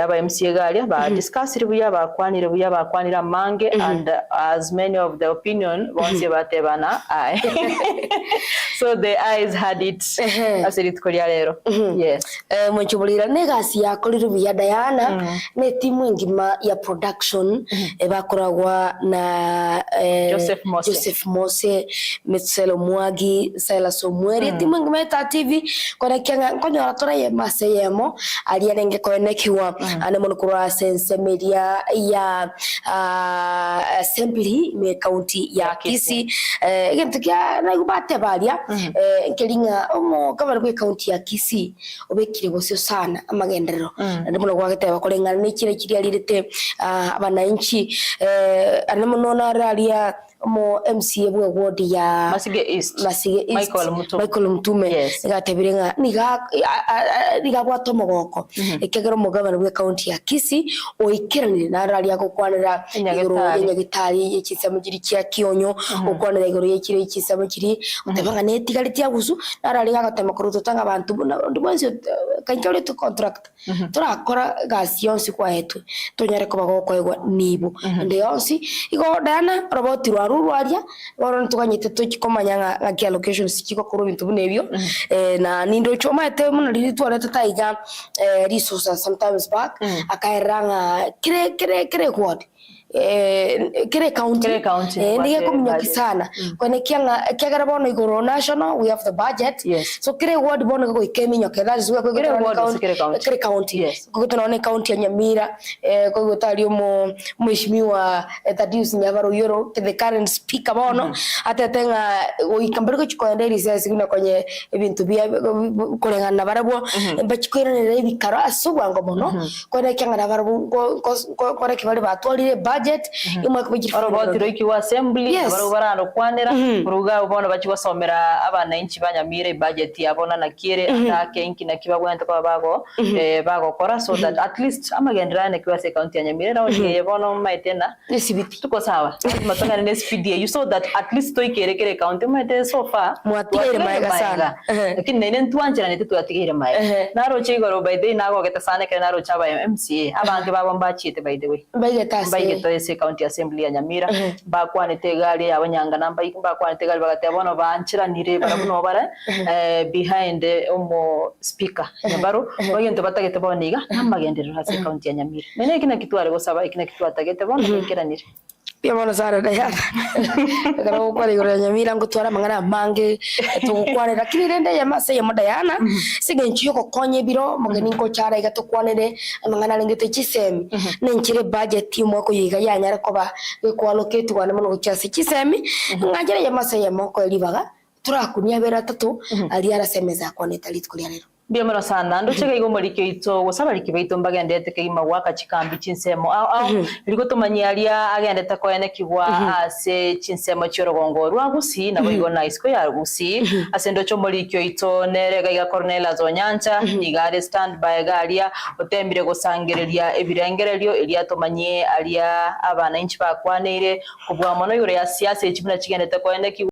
aba MCA galia ba discuss ribuya bakwanira mange and as many of the opinion once batebana so the eyes had it as it kolyalero yes mwenchubulira negasi ya kolirubuya Diana ne timu ingima ya production bakoragwa na Joseph Mose Metselo Mwagi Silas Omweri timu ingima ta TV kora kyanga konyora tora ye maseyemo alianenge konekiwa anemonukura sense media ya assembly me county ya Kisii egento kya nagubate balia nkelinga omo kama kwe county ya Kisii obekire bosyo sana amagenderero ndimono gwagete bakolengana n'ikire kiri alirete abananchi anemonona ralia mo MCA bwe ward ya Masige East Michael Mutume ngatebirenga niga gwatomo goko ekegero mugabana bwe county ya Kisii oikiranire narali yakokwanira iguru yenyagitari yekisamo kiri kya kionyo okwanira iguru yekire yekisamo kiri utebanga netigaliti yagusu narali yagatema kuruto tanga abantu ndibonse kanjore to contract turakora gasi yonsi kwa yetu tonyare ko bagoko ego nibo ndi yonsi igo dana robot rwaruaria waro ntuganyite tukikomanya ngaki allocation sikiko kuro bintu bunebyo na nindo choma ete muno liritu areta taiga resources sometimes back akairanga kire ward kire county ndiye kumnyoki sana kwene kiagara bono igoro national we have the budget so kire ward bono go ikeminyo that is where kire county go tunaone county ya Nyamira go tali mo mheshimiwa Thaddeus Nyabaro Yoro the current speaker bono atetenga ikambere chikoenderi sasa kuna kwenye ebintu bya kolengana barabo mbachikoira ne bikaro asubwango bono kwene kiagara barabo ko kibali batwalire budget imwe kubigirwa orobotiro ikiwa assembly barubara kwanira uruga ubona bakibasomera abana inchi banyamire budget yabona nakire atake inki nakibagwente kwa bago kora so that at least amagendrane kwa county ya Nyamire na oje bono maitena sibiti tuko sawa matanga ne SPDA you saw that at least to ikerekere county maite so far mwatigire maiga sana lakini nene ntwanjira ne tuatigire maiga naro chigoro by day nago getasane kare naro chaba MCA abange babo mbachite by the way baigeta ese county assembly ya Nyamira bakwane tegali abanyanga namba bakwane tegali bagatabona banchiranire barabuno bara behind omo speaker Nyabaro bagento batagete boniga namagenderero hase county ya Nyamira nene kina kitware gosaba ikina kitwatagete bona ikiranire pia bona sara dayana karo kwali gore Nyamira ngutwara mangana mange tukwane lakini rende ya mase ya modayana sigenchi yoko konye biro mugeni ko chara igatukwanire mangana lengete chisemi nenchire budget imwe ko yiga yanyara koba ko allocate wane muno cyase chisemi ngajira ya mase ya moko libaga turakunia bera tatu ali arasemeza kwaneta litkulia rero biamara sana ndo cheka igomorikyo ito gusaba likibaito mbagendete kegima waka chikambi chinsemo au liko tomanyalia agendete ko ene kigwa ase chinsemo chorogongo rwagusi na boigona isko ya rugusi ase ndo chomorikyo ito nerega iga Cornela Zonyancha igare stand by galia otembire gosangereria ebirengererio elia tomanye alia abana inchi bakwanire kubwa mono yure ya siasa ichimuna chigendete ko ene